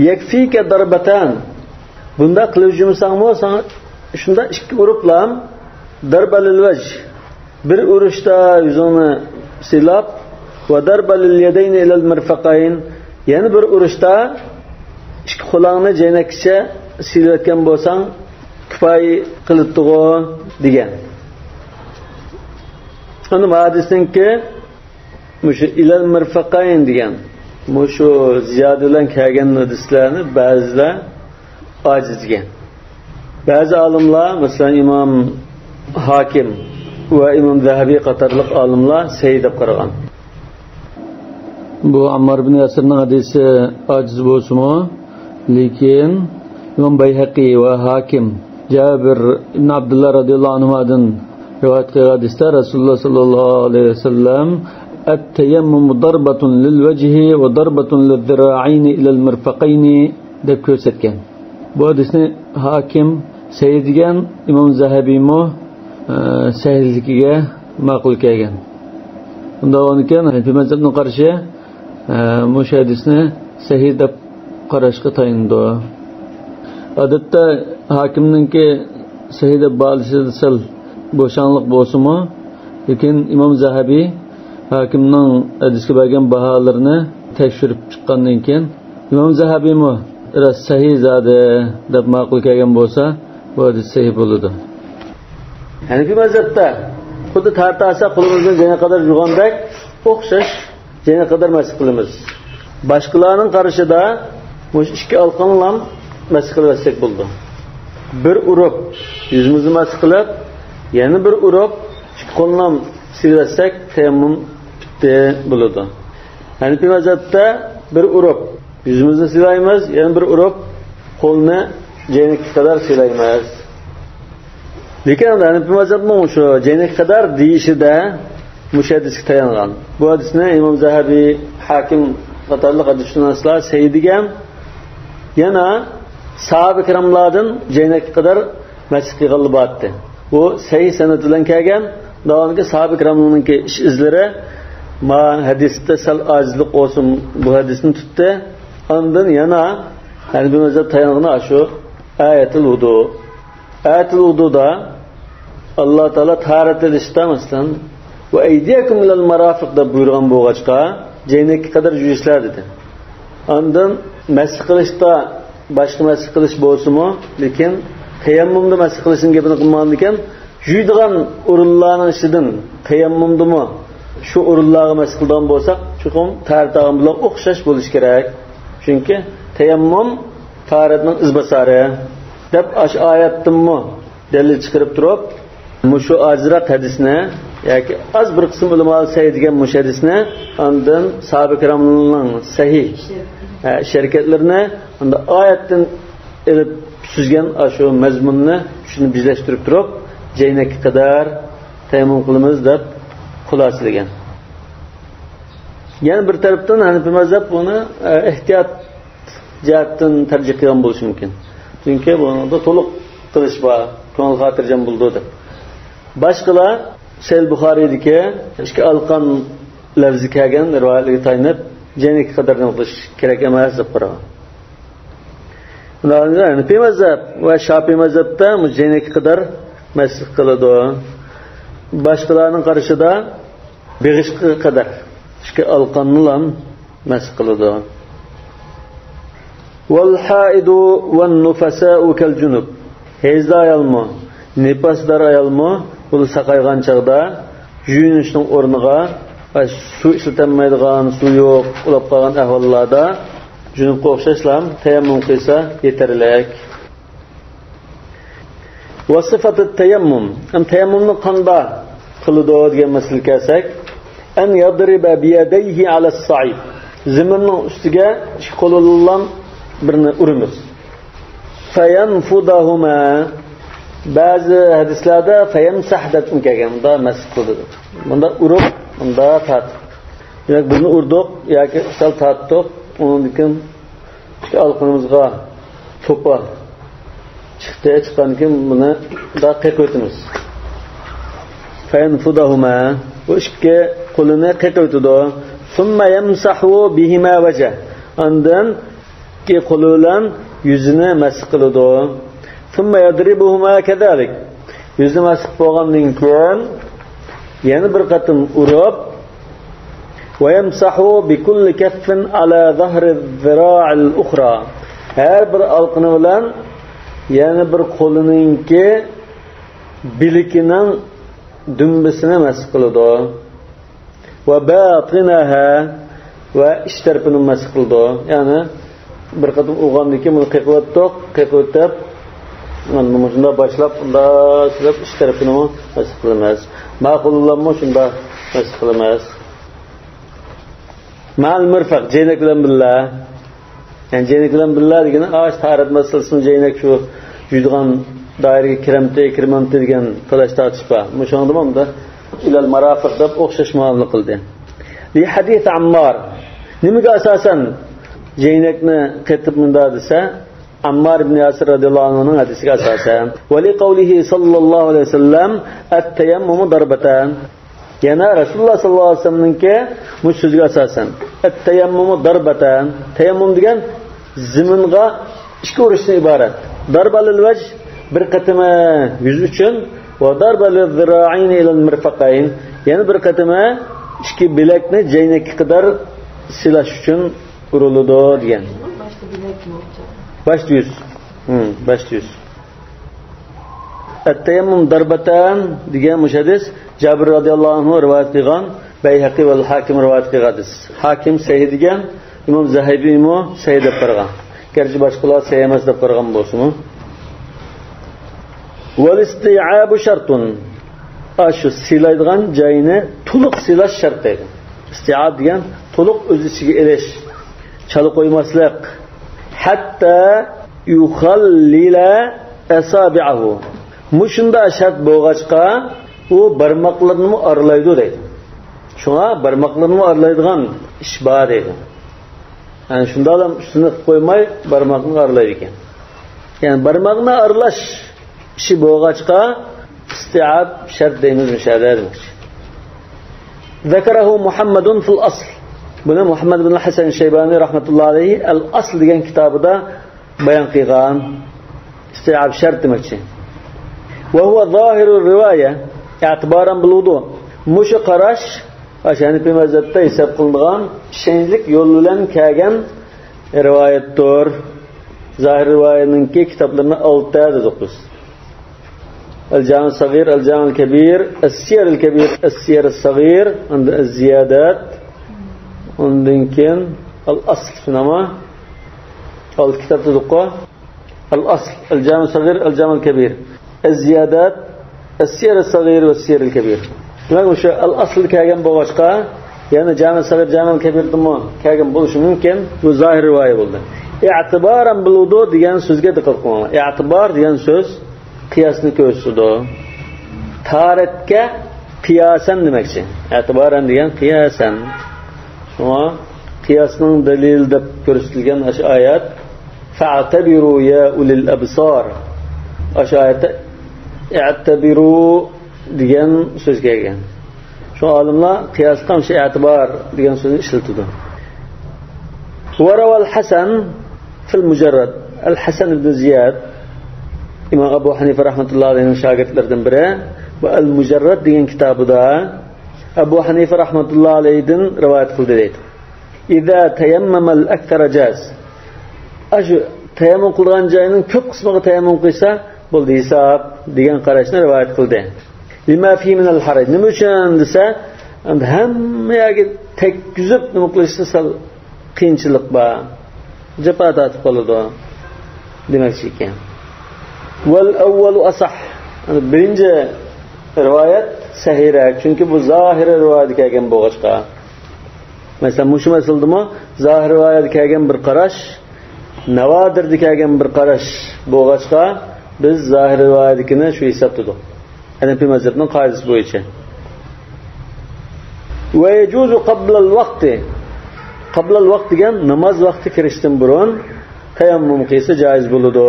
S1: yakfika darbatan. Bunda qilib yurmasangmi, sana shunda ikki uriblam darbalil vajh. Bir urishda yuzini silab va darbalil yadayni ilal mirfaqayn. Yani bir urishda ikki qo'lingni jaynakcha silayotgan bo'lsang, kifoya qilibdi-ku degan. Uni hadisninki mushu ilal mirfaqayn degan. Mushu ziyoda bilan kelgan hadislarni ba'zilar ojiz degan. Ba'zi olimlar, masalan Imom Hakim va Imom Zahabiy qatorliq olimlar sahih deb qaragan. Bu Ammar ibn Yasirning hadisi ojiz bo'lsa-mu, lekin Imom Bayhaqi va Hakim Jabir ibn Abdullah radhiyallohu anhudan rivoyat qilgan hadisda Rasululloh sallallohu alayhi vasallam at-tayammum darbatun lil wajhi va darbatun lil dhira'ayn ila al mirfaqayn deb ko'rsatgan. Bu hadisni Hakim sahih degan, Imom Zahabiy mo sahihligiga ma'qul kelgan. Unda o'nkan Hanafi mazhabning qarshi bu hadisni sahih deb qarashga tayindi. Odatda Hakimninki sahih deb bo'lishi sal bo'shanliq bo'lsa-mu, lekin Imom Zahabiy Hakimning hadisga bergan baholarini tekshirib chiqqandan keyin Imom Zahabiy mo sahih zade deb ma'qul kelgan bo'lsa, bu hadis sahih bo'ladi. Hanafi mazhabda xuddi tartasa qo'limizdan jana qadar yurgandek o'xshash jana qadar masx qilamiz. Boshqalarning qarashida mush ikki alqonlam masx qilsak bo'ldi. Bir urib yuzimizni masx qilib, yana bir urib ikki qo'llam silsak tayammum bitti bo'ladi. Hanafi mazhabda bir urib yuzimizni silaymiz, yana bir urib qo'lni jaynak qadar silaymiz. Lekin Hanafi mazhabning shu jaynak qadar deyishida mush hadisga tayangan. Bu hadisni Imom Zahabiy, Hakim qatorliq hadisshunoslar sahih degan. Yana sahabe kiramlardan jaynak qadar masx qilganlar bordi. Bu sahih sanad bilan kelgan. Davomida sahabe kiramlarning ish izlari ma hadisda sal ojizlik olsun bu hadisni tutdi. Ondan yana Hanafi mazhab tayangan shu ayatul vudu. Ayatul vududa Allah Taala taharat edishda masalan va aydiyakum ilal marafiq deb buyurgan bo'lg'achqa jaynakka qadar yuyishlar dedi. Ondan masx qilishda boshqa masx qilish bo'lsa-mu, lekin tayammumda masx qilishning gapini qilmagan ekan, yuydigan o'rinlarning ichidan tayammumdimi shu o'rinlarga masx qilgan bo'lsak, chuqum taharatdan bilan o'xshash bo'lish kerak. Chunki tayammum taharatning izbasari deb oyatdanmi dalil chiqarib turib, mushu ajraq hadisni yoki az bir qism ulamolar sahih degan mush hadisni ondan sahabe kiramning sahih sharikatlarini unda oyatdan ilib suzgan shu mazmunni shuni bizlashtirib turib, jaynakka qadar tayammum qilamiz deb xulosalagan. Yana bir tarafdan Hanafi mazhab buni ehtiyot jihatdan tarjih qilgan bo'lishi mumkin. Chunki bunda to'liq qilish bor, ko'ngil xotirjam bo'ldi deb. Boshqalar Sahih Buxoriydagi ikki alqon lafzi kelgan rivoyatlarga tayanib, jaynakka qadar qilish kerak emas deb qaragan. Hanafi mazhab va Shofiy mazhabda jaynakka qadar masx qiladi. Boshqalarning qarashida beg'ishga qadar İşte alqanılan masx qiladi. Wal haidu wan nufasa'u kal junub. Hezda ayalmı, nifasdar ayalmı bu saqaygan çağda yuyunishning o'rniga su ishlatilmaydigan, su yo'q, ulab qolgan ahvollarda junubga o'xshashlam tayammum qilsa yetarlik. Va sifatut tayammum. Tayammumni qanday qiladi degan masalaga kelsak, an yadriba bi yadayhi ala as-sa'id. Zaminning ustiga qo'li bilan birini urimiz. Fayanfudahuma. Ba'zi hadislarda fayamsahdatun kelgan, bunda masx qiladi. Bunda urib, bunda tat. Yo'q, buni urdik yoki sal tatdik, undan keyin alqinimizga to'pa chiqqan keyin buni da qiqitimiz. Fayanfudahuma. Bu ikki qo'lini qiqitdi. Summa yamsahu bihima wajh. Ondan ikki qo'li bilan yuzini masx qiladi. Thumma yadribuhuma kadalik. Yüzünü masx bo'lgandan keyin yana bir qatim urib va yamsahu bi kulli kaffin ala zahri zira' al-ukhra. Har bir alqini bilan yana bir qo'lininki bilikining dumbisini masx qiladi. Va batinaha va ich tarafini masx qiladi. Ya'ni bir qatim urgandan keyin buni qiqitib Bunu şunda başlap, bunda silap iç tarafını masx qilamiz. Ma'qullanma şunda masx qilamiz. Ma'al mirfaq, jeynak bilan billa. Yani jeynak bilan billa degani ağaç taharat masalasini jeynak şu yuydigan dairaga kirmamti degan talash tartishba. Mushundimi unda ilal marafiq deb o'xshash muomala qildi. Li hadith Ammar. Nimaga asosan jeynakni qetib munda desa Ammar ibn Yasir radhiyallahu anhu'nun hadisiga asosan va li qawlihi sallallohu alayhi vasallam at-tayammum darbatan. Yana Rasululloh sallallohu alayhi vasallamninki bu so'zga asosan at-tayammum darbatan. Tayammum degan ziminga ikki urishdan iborat. Darbalil vajh bir qatima yuz uchun va darbalil zira'in ila al-mirfaqayn. Yana bir qatima ikki bilakni jaynakka qadar silash uchun uriladi degan. Başta yüz. Başta yüz. At-tayammum darbatan degan muhaddis Jabir radhiyallohu anhu rivoyat qilgan, Bayhaqi va Hakim rivoyat qilgan. Hakim sahih degan, Imom Zahabi imo sahih deb qargan. Garchi boshqalar sahih emas deb qargan bo'lsa-mu. Wal isti'abu shartun. Ashu silaydigan joyini to'liq silash shart edi. Isti'ab degan to'liq o'z ichiga elish, chala qo'ymaslik. Hatta yukhallila asabi'ahu. Mushunda shart bo'lg'achqa u barmoqlarini aralaydi deydi. Shunga barmoqlarini aralaydigan ish bor deydi. Yani shunda ham ustini qo'ymay barmoqni aralaydi ekan. Yani barmoqni aralash ishi bo'lg'achqa isti'ab shart deymiz mushada demoqchi. Zakarahu Muhammadun fil asl. Buni Muhammad ibn Hasan Shaybani rahmatullohi alayhi al-asl degan kitobida bayon qilgan. Isti'ab shart demoqchi. Va huwa zohirur rivoya i'tiboran bil wudu. Mushu qarash Hanifi mazhabda hisob qilingan ishonchlik yo'l bilan kelgan rivoyatdir. Zohir rivoyatninki kitoblarni 6 ta o'qiymiz. Al-Jami' al-Saghir, Al-Jami' al-Kabir, As-Siyar al-Kabir, As-Siyar al-Saghir, and Az-Ziyadat. Ondan keyin al-asl shunama al kitobda o'qo al-asl al-jami' al-saghir al-jami' al-kabir az-ziyadat as-siyar al-saghir va as-siyar al-kabir. Demak o'sha al-asl kelgan bo'lg'achqa yana jami' al-saghir jami' al-kabirda kelgan bo'lishi mumkin. Bu zohir rivoya bo'ldi. I'tiboran bil wudu degan so'zga diqqat qiling. I'tibor degan so'z qiyosni ko'rsatadi. Taratga qiyosan demakchi. I'tiboran degan qiyosan. Shunga qiyosning dalil deb ko'rsatilgan o'sha oyat fa'tabiru ya ulil absar. O'sha oyatda i'tabiru degan so'z kelgan. Shu olimlar qiyosda o'sha i'tibor degan so'zni ishlatadi. Warawal Hasan fil mujarrad. Al-Hasan ibn Ziyad Imom Abu Hanifa rahmatullohi alayhi shogirdlaridan biri va al-Mujarrad degan kitobida Abu Hanife rahmatullohi alayhidan rivoyat qildi deydi. İza tayammama al-akthar jaz. Aşı tayammum qilgan joyining ko'p qismiga tayammum qilsa, bo'ldi hisob degan qarashni rivoyat qildi. Lima fi min al-haraj. Nima uchun desa, hammaga tekkizib nima qilishni sal qiyinchilik bor. Japa tatib qoladi. Demakchi ekan. Wal awwalu asah. Birinchi rivoyat sahihroq, chunki bu zohir rivoyat kelgan bo'lg'achqa. Masalan, mushum asildimi? Zohir rivoyat kelgan bir qarash, navodirda kelgan bir qarash bo'lg'achqa, biz zohir rivoyatini shu hisobladik. Hanafi mazhabining qoidasi bo'yicha. Wa yajuzu qabla al-vaqti. Qabla al-vaqt degan namoz vaqti kirishdan burun tayammum qilsa joiz bo'ladi.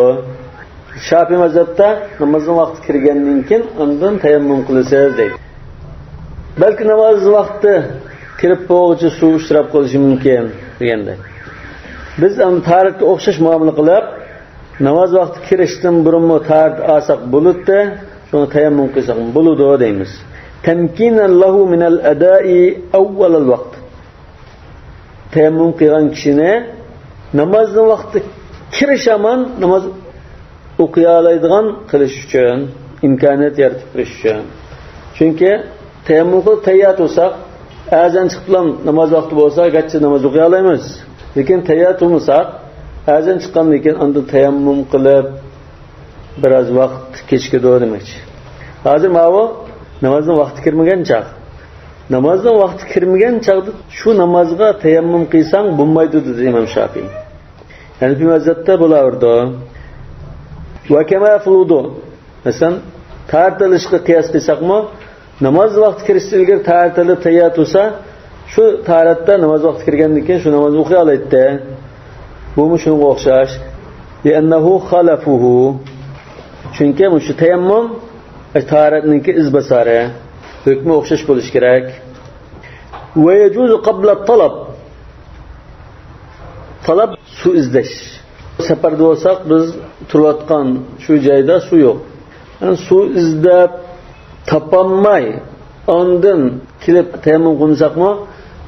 S1: Shafiy mazhabda namozning vaqti kirgandan keyin undan tayammum qilsa deydi. Balki namoz vaqti kirib bo'lguncha suv ishrab qolishi mumkin deganda. Biz ham tarixga o'xshash muomala qilib, namoz vaqti kirishdan burun tarat olsak bo'ladi, shuni tayammum qilsak bo'ladi deymiz. Tamkinan lahu min al-ada'i awwal al-vaqt. Tayammum qilgan kishini namozning vaqti kirishaman namoz o'qiy oladigan qilish uchun imkoniyat yaratib berish uchun. Chunki tayammum qilib tayyat bo'lsak, azan chiqib namoz vaqti bo'lsa, g'achcha namoz o'qiy olamiz. Lekin tayyat bo'lmasak, azan chiqqandan keyin unda tayammum qilib biroz vaqt kechikadi demakchi. Hozir mana namozning vaqti kirmagan chaq. Namozning vaqti kirmagan chaqda shu namozga tayammum qilsang bo'lmaydi dedi Imom Shafiy. Yani bir mazhabda bo'lardi. Va kama fuludu. Masalan, tartilishga qiyos qilsakmi, namoz vaqti kirishdan ilgari tartilib tayyat bo'lsa, shu taratda namoz vaqti kirgandan keyin shu namozni o'qiy oladi. Bu shunga o'xshash. Li'annahu khalafuhu. Chunki shu tayammum taratninki izbasari, hukmi o'xshash bo'lish kerak. Va yajuzu qabla at-talab. Talab su izlash. Safarda bo'lsak, biz turayotgan shu joyda suv yo'q. Yani suv izlab topolmay, ondan kelib tayammum qilsakmi,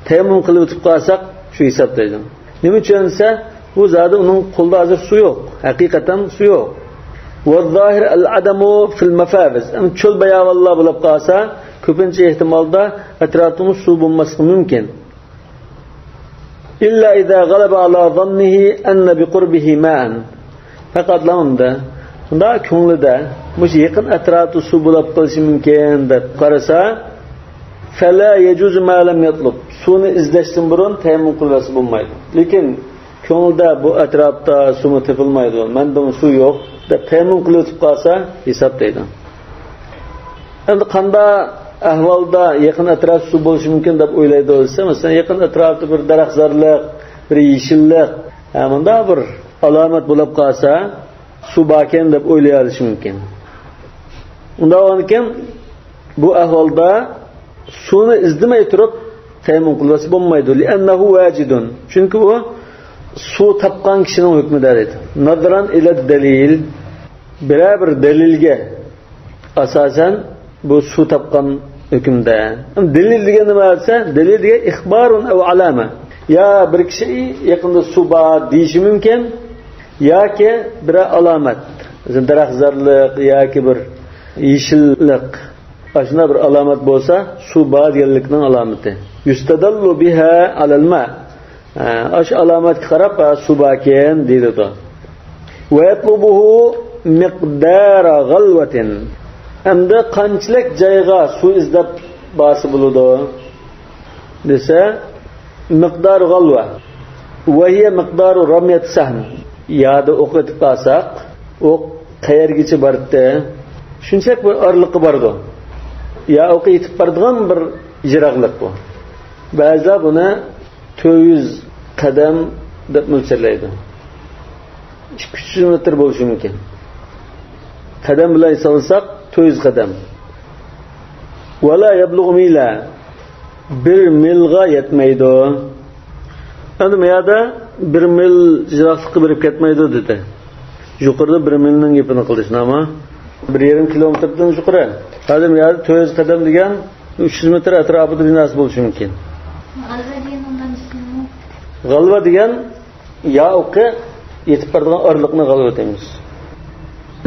S1: tayammum qilib o'tib qolsak, shu hisoblaydi. Nima uchun desa, bu zodi uning qo'lida hozir suv yo'q. Haqiqatan suv yo'q. Va zohir al-adamu fil mafaviz. Cho'l bayavalloh bo'lib qolsa, ko'pincha ehtimolda atrofimiz suv bo'lmasligi mumkin. İlla iza galaba ala zannihi anna bi qurbihi ma'an. Faqat lamda unda ko'nglida mush yaqin atrofda suv bo'lib qolishi mumkin deb qarasa, fala yajuzu ma lam yatlub. Suvni izlashdan burun tayammum qilsa bo'lmaydi. Lekin ko'ngilda bu atrofda suv topilmaydi, menda suv yo'q deb tayammum qilib o'tib qolsa, hisoblaydi. Endi qanday ahvolda yaqin atrof suv bo'lishi mumkin deb o'ylaydi bo'lsa, masalan, yaqin atrofda bir daraxtzorlik, bir yeshillik, hamda bir alomat bo'lib qolsa, suv borkan deb o'ylay olish mumkin. Undan keyin bu ahvolda suvni izlamay turib tayammum qilsa bo'lmaydi. Li'annahu wajidun. Chunki u suv topgan kishining hukmida edi. Nadran ila dalil, bir dalilga asosan bu suv topgan hükümde. Delil degan nima desa, delil degan ixbarun aw alama. Ya bir kishi yaqinda suv bor deyishi mumkin, yoki bir alomat. Daraxtzorlik yoki bir yeshillik. Ashuna bir alomat bo'lsa, suv bor deganlikning alomati. Yustadallu biha alal ma. Ash alomatga qarab suv bor ekan deydi. Wa yatlubuhu miqdara ghalwatin. Hamda qanchalik joyga suv izlab borsa bo'ladi desa, miqdor g'alva va hiya miqdoru ramyat sahm. Yada o'qitib qolsak, o'q qayergacha bordi? Shunchalik bir orliqi bordi. Ya o'q yetib boradigan bir yiroqlik bu. Ba'zida buni 400 qadam deb mo'ljallaydi. 200 metr bo'lishi mumkin. Qadam bilan hisoblsak 400 qadam. Wala yablughu mila. 1 milga yetmaydi. Endi bu yerda 1 mil jiroqlikqa berib ketmaydi dedi. Yuqorida 1 milning gapini qilishni, ammo 1,5 kilometrdan yuqori. Hozir bu yerda 400 qadam degan 300 metr atrofida binosi bo'lishi mumkin.
S2: G'alva degan undan ismi.
S1: G'alva degan yoqqa yetib boradigan orliqni g'alva deymiz.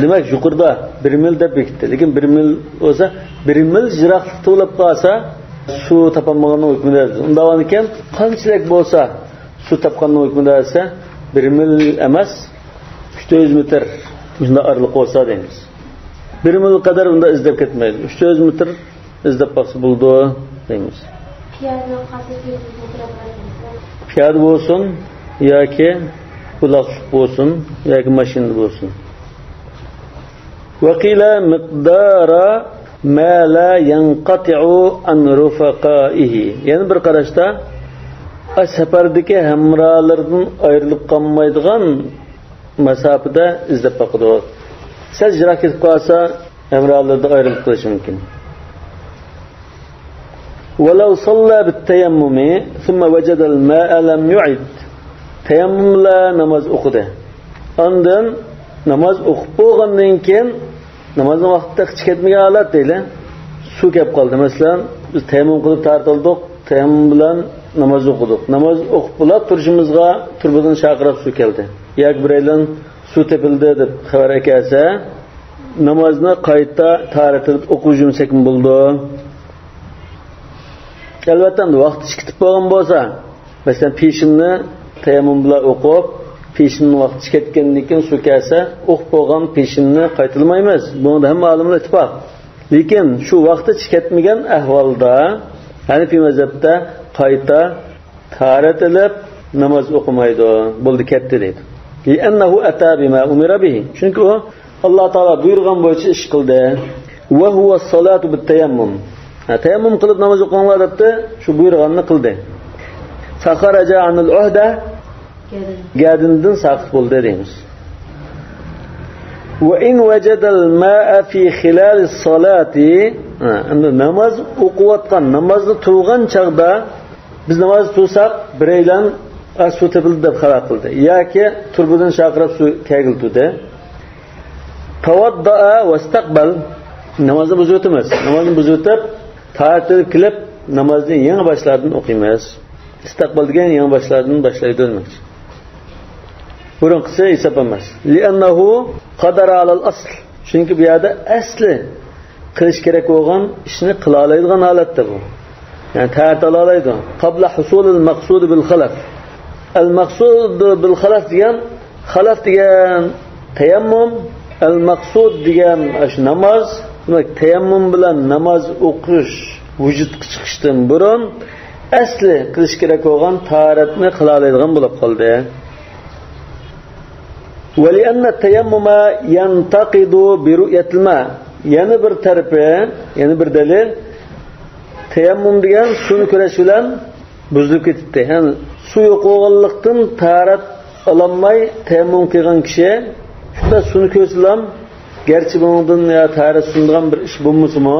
S1: Demak, yuqorida 1 mil deb bekitdi. Lekin 1 mil bo'lsa, 1 mil jiroqlik to'lab qolsa, suv topolmaganning hukmida. Undan keyin qanchalik bo'lsa, suv topganning hukmida esa 1 mil emas, 300 metr shunda orliq bo'lsa deymiz. 1 mil qadar unda izlab ketmaydi. 300 metr izlab boqsa bo'ldi deymiz. Piyoda bo'lsin yoki quloq bo'lsin yoki mashinada bo'lsin. وقيل مقدار ما لا ينقطع عن رفقائه. Yani bir qarashda safardagi hamrolardan ayrilib qolmaydigan masofada izlab boqadi. Sal jiroq ketib qolsa, hamrolardan ayrilib qolishi mumkin. ولو صلى بالتيمم ثم وجد الماء لم يعد. Tayammum la namoz o'qidi. Ondan namoz o'qib bo'lgandan keyin namozning vaqtida hech ketmagan holat deydi. Suv kelib qoldi. Masalan, biz tayammum qilib tartildik, tayammum bilan namoz o'qidik. Namoz o'qib bo'lib turishimizga turbadan chaqirib suv keldi. Yoki biraydan suv tepildi deb xabar kelsa, namozni qayta tartilib o'qishimsak bo'ldi. Albatta, vaqti ketib bo'lgan bo'lsa, masalan, peshinni tayammum bilan o'qib, peshinning vaqti ketgandan keyin suv kelsa, o'qib bo'lgan peshinni qaytilmaymiz. Bunda hamma olimlar ittifoq. Lekin shu vaqti ketmagan ahvolda Hanifi mazhabda qayta taratilib namoz o'qimaydi. Bo'ldi ketdi deydi. Li'annahu ata bima umira bihi. Chunki u Alloh taolo buyurgan bo'yicha ish qildi. Va huwa as-salatu bit-tayammum. Tayammum qilib namoz o'qinglar debdi, shu buyurganni qildi. Fakharaja anil uhda gadindan saqit bo'ldi deymiz. Va in wajada al-ma'a fi khilal as-salati, namoz o'qiyotgan, namozni turgan chaqda biz namoz tursak, biraylan suv tepildi deb xabar qildi. Yoki turbadan chaqirib suv kagildi. Tawadda'a wastaqbal. Namozni buzutimiz. Namozni buzutib, tartilib kelib namozni yangi boshlardan o'qiymiz. İstaqbal degan yangi boshlardan boshlaydi demakchi. Burunqisi hisob emas. Li'annahu qadara alal asl. Chunki bu yerda asli qilish kerak bo'lgan ishni qila oladigan holatda bu. Ya'ni tartila oladi. Qabla husulil maqsud bil khalaf. Al maqsud bil khalaf degan tayammum, al maqsud degan ash namoz. Demak, tayammum bilan namoz o'qish vujudga chiqishdan burun asli qilish kerak bo'lgan taharatni qila oladigan bo'lib qoldi. Va li'anna tayammuma yantaqidu bi ru'yatil ma. Yana bir tarafi, yana bir dalil tayammum degan suvni ko'rish bilan buzilib ketdi. Ya'ni suv yo'qolganlikdan taharat ololmay tayammum qilgan kishi shunda suvni ko'rsa gerçi bundan ya taharat sunduğun bir iş bulmuş mu?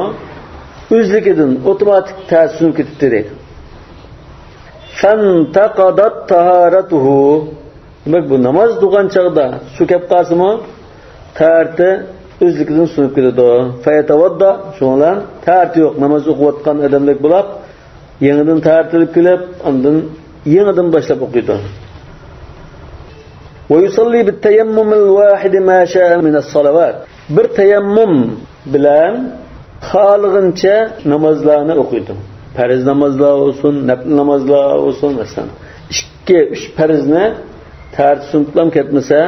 S1: Üzlükidin otomatik taharat sunup ketipti deydi. Fentaqadat taharatuhu. Demek bu namaz dugan çağda su kep qalsa mı? Taharatı üzlükidin sunup ketidi. Fayetavadda şunlan taharati yok. Namaz o'qiyotgan adamdek bo'lib, yangidan taharatılib kelib, ondan yangidan boshlab o'qiydi. ويصلي بالتيمم الواحد ما شاء من الصلوات. Bir tayammum bilan xalqincha namozlarni o'qiydi. Farz namozlar olsun, nafl namozlar olsun masalan. 2-3 farzni tartiblam ketmasa,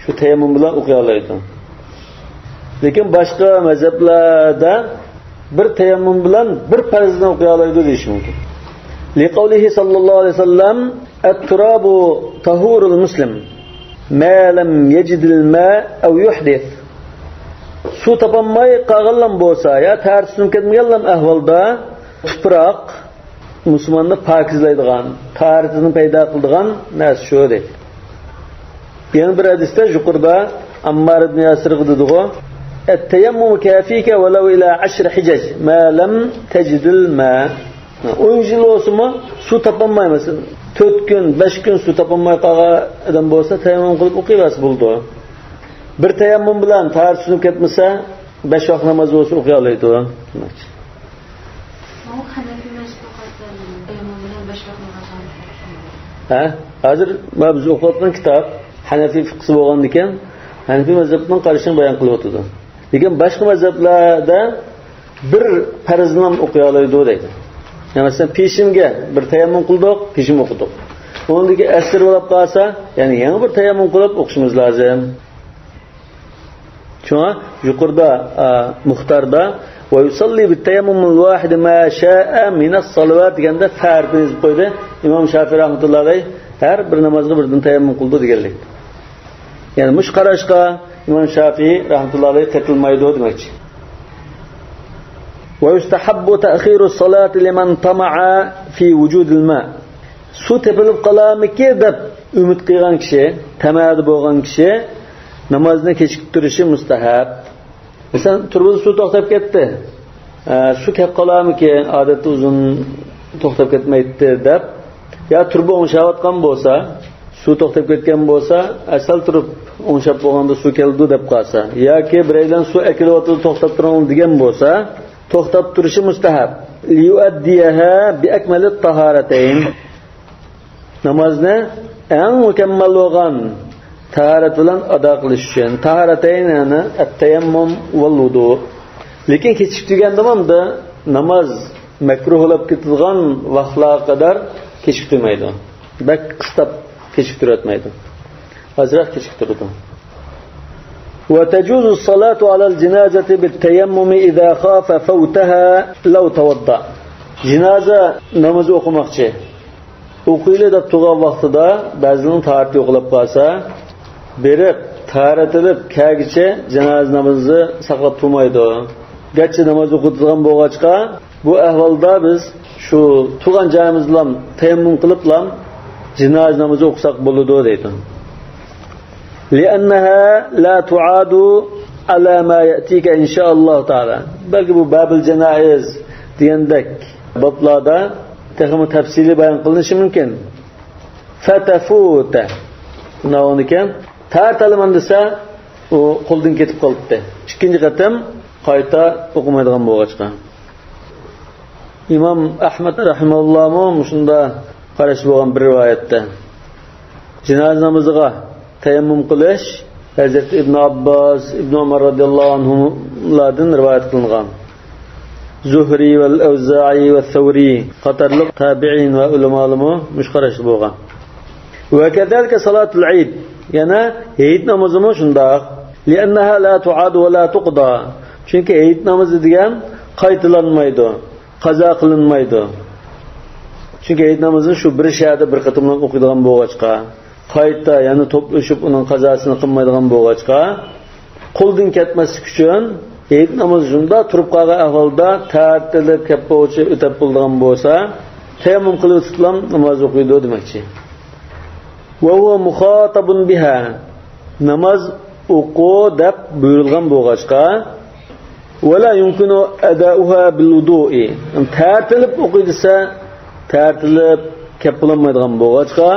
S1: shu tayammum bilan o'qiy oladi. Lekin boshqa mazhablarda bir tayammum bilan bir farzni o'qiy oladi deyish mumkin. Liqavlihi sallallohu alayhi vasallam at-turabu tahurul muslim ma lam yajidil ma aw yuhdith. Su topolmay qolgan bo'lsa, ya tartibim ketmagan ahvolda tuproq musulmonni pokizlaydigan, taharatini paydo qiladigan narsa shu deydi. Yana bir hadisda yuqorida Ammar ibn Yasir dediği, "Et-tayammum kafika walau ila 10 hijaj ma lam tajidil ma." 10 yil olsunmi su topolmay mesela 4 kun, 5 kun su topolmay qolgan odam bo'lsa, tayammum qilib o'qiyvas bo'ldi. Bir tayammum bilan taharat sunib ketmasa, 5 vaqt namoz bo'lsa o'qiy oladi. Hozir biz o'qiyotgan kitob Hanafiy fiqhi bo'lgan ekan, Hanafiy mazhabining qarashini bayon qilib o'tdi. Lekin boshqa mazhablarda bir farzni ham o'qiy oladi deydi. Masalan, peshimga bir tayammum qildik, peshim o'qidik. Ondagi asr bo'lib qolsa, ya'ni yana bir tayammum qilib o'qishimiz lozim. Shuna yuqorida muxtarda va yusalli bit-tayammum al-wahid ma sha'a min as-salawat deganda farqni qo'ydi. Imom Shafiy rahmatullohi alayh har bir namozga birdan tayammum qildi deganlik. Ya'ni mush qarashga Imom Shafiy rahmatullohi alayh qatilmaydi demoqchi. Wa yustahabbu ta'khiru as-salati liman tama'a fi wujud al-ma. Su tepilib qolamiki deb umid qilgan kishi, tamadi bo'lgan kishi namozni kechiktirishi mustahab. Masalan, turib suv to'xtab ketdi. Shu kelib qolamiki, odatda uzun to'xtab ketmaydi deb, ya turib o'ngshayotgan bo'lsa, suv to'xtab ketgan bo'lsa, asal turib o'ngshab bo'lganda suv keldi deb qolsa, yoki biraydan suv akilyotdi to'xtab turing degan bo'lsa, to'xtab turishi mustahab. Liyuaddiyaha bi akmalit taharatayn. Namozni eng mukammal bo'lgan taharat bilan ado qilish uchun taharatayn yani at-tayammum wal wudu. Lekin kechiktirganda hamda namoz makruh bo'lib ketilgan vaqtlarga qadar kechiktirmaydi. Bak qistab kechiktirmaydi. Azroq kechiktiradi. Wa tajuzu as-salatu 'ala al-janazati bit-tayammum idha khafa fawtaha law tawadda. Jinoza namozi o'qimoqchi. O'qiyli deb turgan vaqtida ba'zining taharati yo'qlab qolsa, berib taharatlanib kagicha janoza namozi saqlab turmaydi. Garchi namoz o'qitilgan bo'lg'achqa, bu ahvolda biz shu turgan joyimiz bilan tayammum qilib ham jinoza namozi o'qisak bo'ladi deydi. Li'annaha la tu'adu ala ma ya'tika inshaalloh taala. Balki bu babul janoiz degandek bablarda texmi tafsili bayon qilinishi mumkin. Fatafuta. Navoni ekan, ta'talaman desa, u qo'ldan ketib qolibdi. Ikkinchi qatam qayta o'qimaydigan bo'lg'achqa. Imom Ahmad rahimahulloh shunda qarash bo'lgan bir rivoyatda jinoza namoziga tayammum qilish Hazrat Ibn Abbos, Ibn Umar radhiyallohu anhulardan rivoyat qilingan. Zuhri va al-Awza'i va Thawri qatorliq tabi'in va ulamolar mushqarash bo'lgan. Va kadalika salatul Eid, yana Eid namozi ham shunday. Li'annaha la tu'ad va la tuqda. Chunki Eid namozi degan qaytalanmaydi, qazo qilinmaydi. Chunki Eid namozini shu bir shaharda bir qatimdan o'qiydigan bo'lg'achqa, qayta yana to'plashib uning qazosini qilmaydigan bo'lg'achqa, qo'ldan ketmaslik uchun Eid namozi shunda turib qolgan ahvolda tartilib kappochi o'tab bo'lgan bo'lsa, tayammum qilib tutlam namoz o'qiydi demoqchi. Va huwa mukhatabun biha. Namoz o'qi deb buyurilgan bo'lg'achqa, wala yumkinu ada'uha bil wudu'i. Tartilib o'qiysa, tartilib kaplanmaydigan bo'lg'achqa,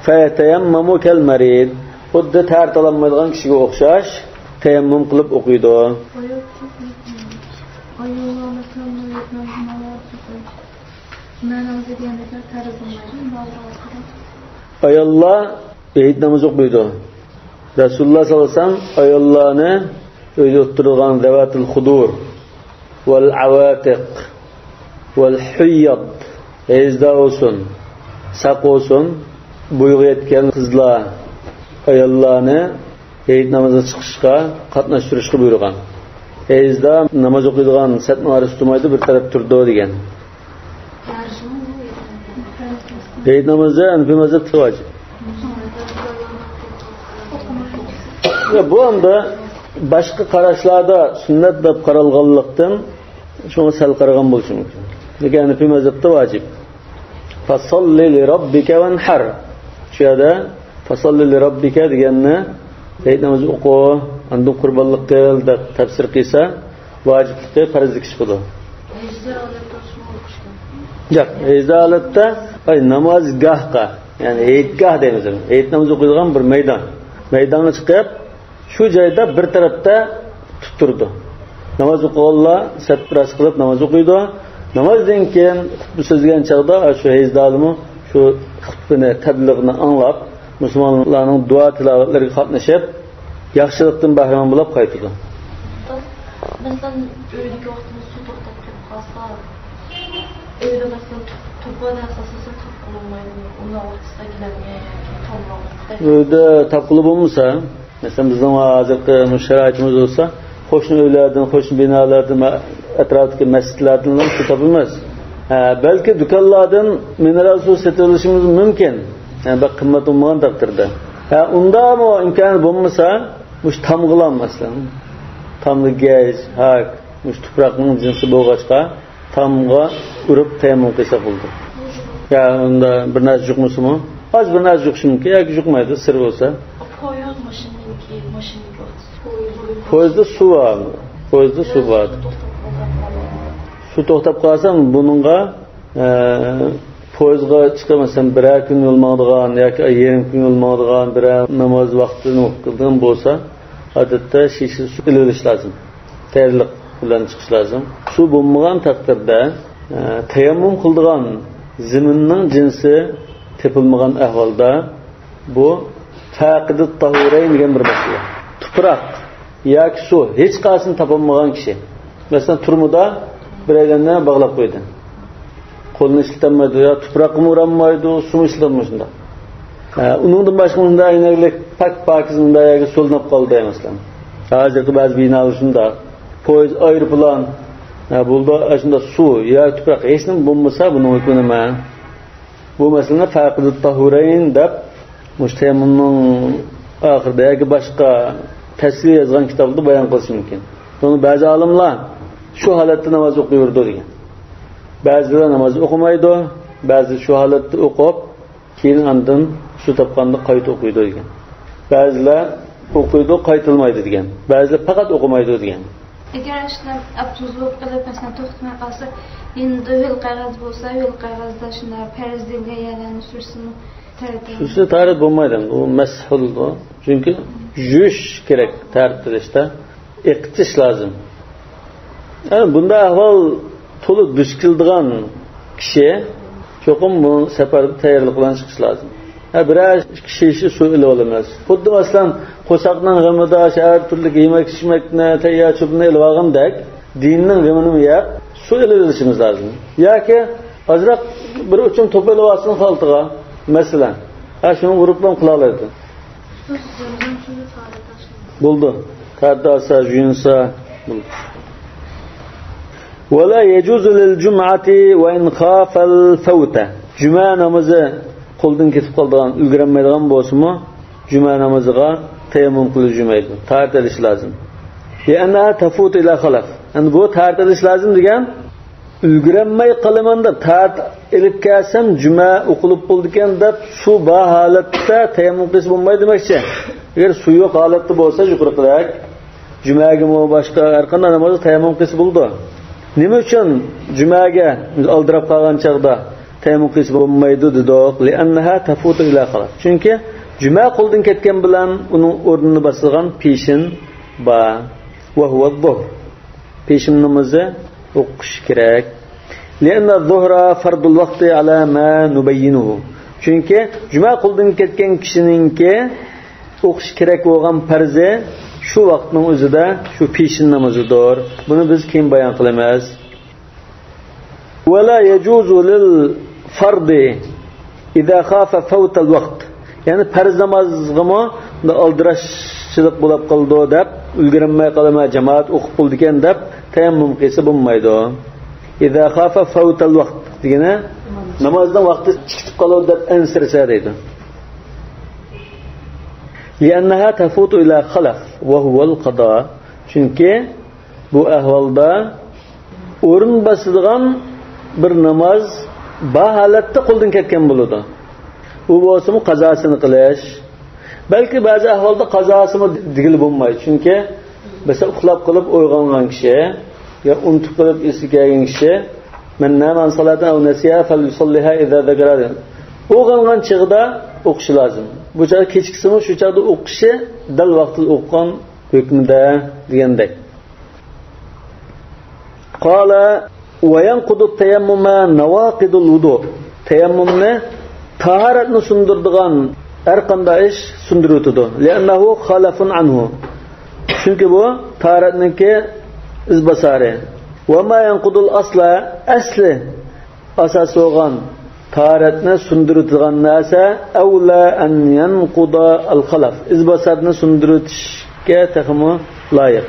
S1: fa tayammamu kal marid. Xuddi tartilanmaydigan kishiga o'xshash tayammum qilib o'qiydi. Ayollar Eid namozi o'qiydi. Rasululloh sollallohu alayhi vasallam ayollarni uyda o'tirgan zavatul xudur val awatiq val huyyat ezda olsun, saq olsun, buyruq etgan qizlar ayollarni Eid namoziga chiqishga, qatnashtirishga buyurgan. Ezda namoz o'qiydigan satni aristumaydi bir taraf turdi degan. Eid namozi Hanafiy mazhabida vojib. Bu hamda boshqa qarashlarda sunnat deb qaralganlikdan shuni sal qaragan bo'lishi mumkin. Lekin Hanafiy mazhabida vojib. Fasolli li robbika vanhar. Shu yerda fasolli li robbika deganni Eid namozi o'qi, andu qurbonlik qil deb tafsir qilsa, vojiblikni farzlik ish qildi. Yo'q, Eid namoz gohqa, ya'ni Eidgoh deymiz. Eid namozi o'qiydigan bir maydon. Maydonga chiqib, shu joyda bir tarafda tuttirdi. Namoz o'qiydiganlar satras qilib namoz o'qiydi. Namazdan keyin xutba so'zlagan chaqda shu hezdalimi shu xutbani tabliğini anlab, musulmonlarning duo tilovatlariga qatnashib, yaxshilikdan bahramand bo'lib qaytadi.
S2: Mesela öğleki vaktimiz su to'xtab kelib qolsa, öyle mesela to'pani asosida top qilmaydi. Unda vaqtida keladigan tomroq.
S1: Öyle tapqili bo'lmasa, mesela bizning hozirgi sharoitimiz bo'lsa, qo'shni uylardan, qo'shni binolardan, atrofdagi masjidlardan su topilmas. Balki do'konlardan mineral suv sotilishimiz mumkin. Bir qimmat bo'lmagan taqdirda. Unda ham imkon bo'lmasa, mush tamg'ilan masalan. Tamlı gez, hak, mush tuproqning jinsi bo'lg'achqa, tamga urib tayammum qilsa bo'ldi. Ya unda bir narsa juqmusimi? Az bir narsa juqshi mumkin, yoki juqmaydi, sir bo'lsa.
S2: Poyez mashinaniki
S1: Poyezda suv var. Poyezda suv var. Su to'xtab qolsa, buningga poyezga chiqamasam bir kun yo'lmaydigan yoki yarim kun yo'lmaydigan bir namoz vaqtini o'qilgan bo'lsa, odatda shisha su ililish lozim. Tayyorlik bilan chiqish lozim. Su bo'lmagan taqdirda tayammum qildigan ziminning jinsi tepilmagan ahvolda bu faqidut tahurayn degan bir masala. Tuproq yoki su hech qaysini topolmagan kishi. Masalan, turmuda bir eganni bog'lab qo'ydi. Qo'lini ishlamaydi, yo tuproqni uranmaydi, suv ishlamaydi. Uningdan boshqa unda aynalik pak-pakiz unda yoki so'linib qoldi masalan. Hozirgi ba'zi binolar shunda poyez aeroplan bo'ldi, shunda suv yoki tuproq hech nima bo'lmasa, buning hukmi nima? Bu masalani faqidut tahurayn deb mushtayammumning oxirida yoki boshqa tasvir yozgan kitobda bayon qilish mumkin. Buni ba'zi olimlar shu holatda namoz o'qiyverdi degan. Ba'zilar namoz o'qimaydi, ba'zi shu holatda o'qib, keyin ondan shu topganda qayta o'qiydi degan. Ba'zilar o'qiydi, qaytilmaydi degan. Ba'zilar faqat o'qimaydi degan.
S2: Agar ishlar abtuzluq qilib masalan to'xtamay qolsa, endi yo'l qog'oz bo'lsa, yo'l qog'ozda shunday farzlarga yalanib sursin.
S1: Shu tarif bo'lmaydi. U mashhul. Chunki yush kerak tariflashda, iqtish lozim. Yani bunda ahval to'liq duch keladigan kishi cho'qim bu safarda tayyorlik bilan chiqish lozim. Biroz kishi suv ilib olmas. Xuddi masalan qo'saqning g'amida shahar turli yemak-ichmakni tayyor chubni ilib olgandek, dinning g'amini yeb suv ilib olishimiz lozim. Yoki ozroq bir uchun to'pilib olsin xaltiga, masalan. Shuni urubdan qila oladi. Bo'ldi. Tardasa, juyinsa bo'ldi. ولا يجوز للجمعة وإن خاف الفوت. Cuma namazı qo'ldan ketib qolgan, ulgurmaydigan bo'lsa-mu, cuma namaziga tayammum qilishmaydi. Tartilish lozim. Yana tafut ila khalaf. Endi bu tartilish lozim degan, ulgurmay qolaman deb tart ilib kelsam cuma o'qilib bo'ldi ekan deb shu ba holatda tayammum qilish bo'lmaydi demakchi. Agar suv yo'q holatda bo'lsa, yuqoriroq jumaga mo boshqa har qanday namozga tayammum qilish bo'ldi. Nima uchun jumaga oldirib qolgan chaqda tayammum qilish bo'lmaydi dediq? Li'annaha tafutu ila khalaf. Chunki juma qo'ldan ketgan bilan uning o'rnini bosilgan peshin ba va huwa dhuhr. Peshin namozi o'qish kerak. Li'anna dhuhra fardul vaqti ala ma nubayyinuhu. Chunki juma qo'ldan ketgan kishiningki o'qish kerak bo'lgan farzi shu vaqtning o'zida shu peshin namozidir. Buni biz keyin bayon qilamiz. Wala yajuzu lil fardi idza khafa fawt al vaqt. Ya'ni farz namozg'imi oldirashchilik bo'lib qoldi deb ulgurmay qolma jamoat o'qib bo'ldi ekan deb tayammum qilsa bo'lmaydi. Idza khafa fawt al vaqt degani namozdan vaqti chiqib qoladi deb ansirsa deydi. لأنها تفوت إلى خلف وهو القضاء. Çünkü bu ahvalda o'rin basilgan bir namoz ba holatda qo'ldan ketgan bo'ladi. U bo'lsa-mu qazosini qilish. Balki ba'zi ahvolda qazosimi digil bo'lmaydi. Chunki mesela uxlab qilib uyg'ongan kishi yo unutib qilib esi kelgan kishi men naman salatan aw nasiya falyusalliha idza zakara. Uyg'ongan chig'da o'qish lozim. Bu chaqda kechkisimi shu chaqda o'qishi dal vaqtida o'qigan hukmida degandek. Qala Ve yanqudu teyemmüme nevaqidul vudu. Teyemmümne taharatni sundurduğan her qanday ish sundurutdu. Li'annahu khalafun anhu. Çünkü bu taharatniki izbasari. Ve ma yanqudul asla asli asas olgan taharatni sundurutgan narsa avla an yanquda al khalaf. İzbasarni sundurutishga taxmi loyiq.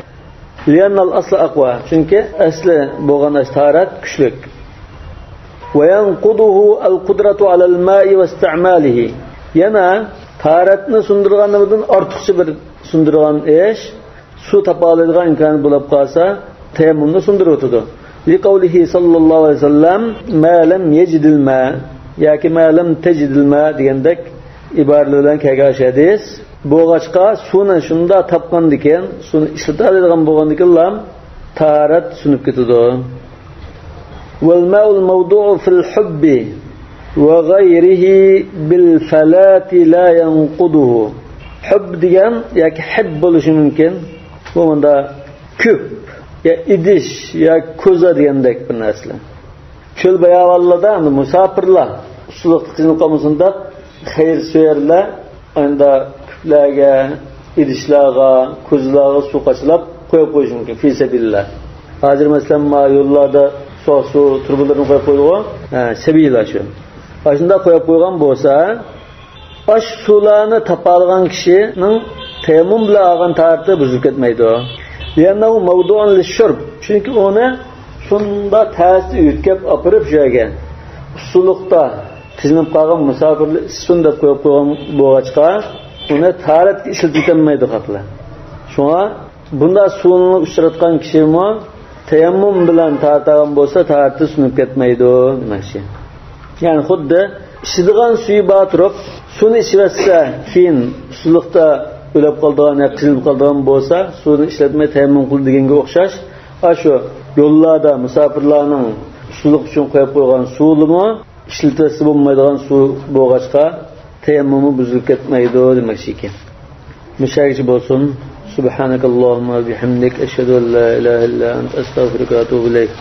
S1: Li'annal asla aqwa. Çünkü asli bo'lgan taharat kuchlik. Ve yanquduhu al qudratu ala al ma'i ve istimalihi. Yana taharatni sundurgandan ortiqcha bir sundurgan ish su tapa oladigan imkon bo'lib qolsa teyemmümni sundurutdu. Li qawlihi sallallohu alayhi vasallam ma lam yajidil ma yoki ma lam tajidil ma degandek iboralar bilan kelgan hadis. Bo'g'achqa suvni shunda topgandikan, suvni ishlatadigan bo'lgandikan lam taharat sunib ketadi. Wal ma'ul mawdu'u fil hubbi ve gayrihi bil falati la yanquduhu. Hub degan yoki hib bo'lishi mumkin. Bu menda ko'p ya idish ya ko'za degandek bir narsa. Cho'l bayavallarda musofirlar usullik xizmat qilmasında xayr so'yarlar, unda kuplarga, idishlarga, ko'zlarga suv qachlab qo'yib qo'yish mumkin fi sabilillah. Hozir masalan ma yo'llarda su turbalarni qo'yib qo'ygan, sabiylar shu. Başında qo'yib qo'ygan bo'lsa, ash suvlarni topa olgan kishining teyemmüm bilan olgan taharati buzilib ketmaydi. Yana u mavdu'un lish-shurb. Chunki uni shunda ta'sir yutkab opirib joyga usulliqda tizilib qolgan musofirlar ichsin deb qo'yib qo'ygan bo'lg'achqa uni taharatga ishlatilmaydi qatla. Shunga bunda suvni uchratgan kishimi teyemmüm bilan taharatan bo'lsa taharati sunib ketmaydi demakchi. Yani xuddi ishadigan suvi bor turib, suvni ichvatsa, keyin usulliqda o'lib qoldigan, qizilib qoldigan bo'lsa, suvni ishlatmay teyemmüm qil deganga o'xshash. Shu yo'llarda musofirlarning usulliq uchun qo'yib qo'ygan suvimi ishlatsa bo'lmaydigan suv bo'lg'achqa teyemmümü buzilib ketmaydi demakchi ekan. Mushagichi bo'lsin. Subhanakallahumma bihamdik ashhadu an la ilaha illa anta astaghfiruka va atubu ilayk.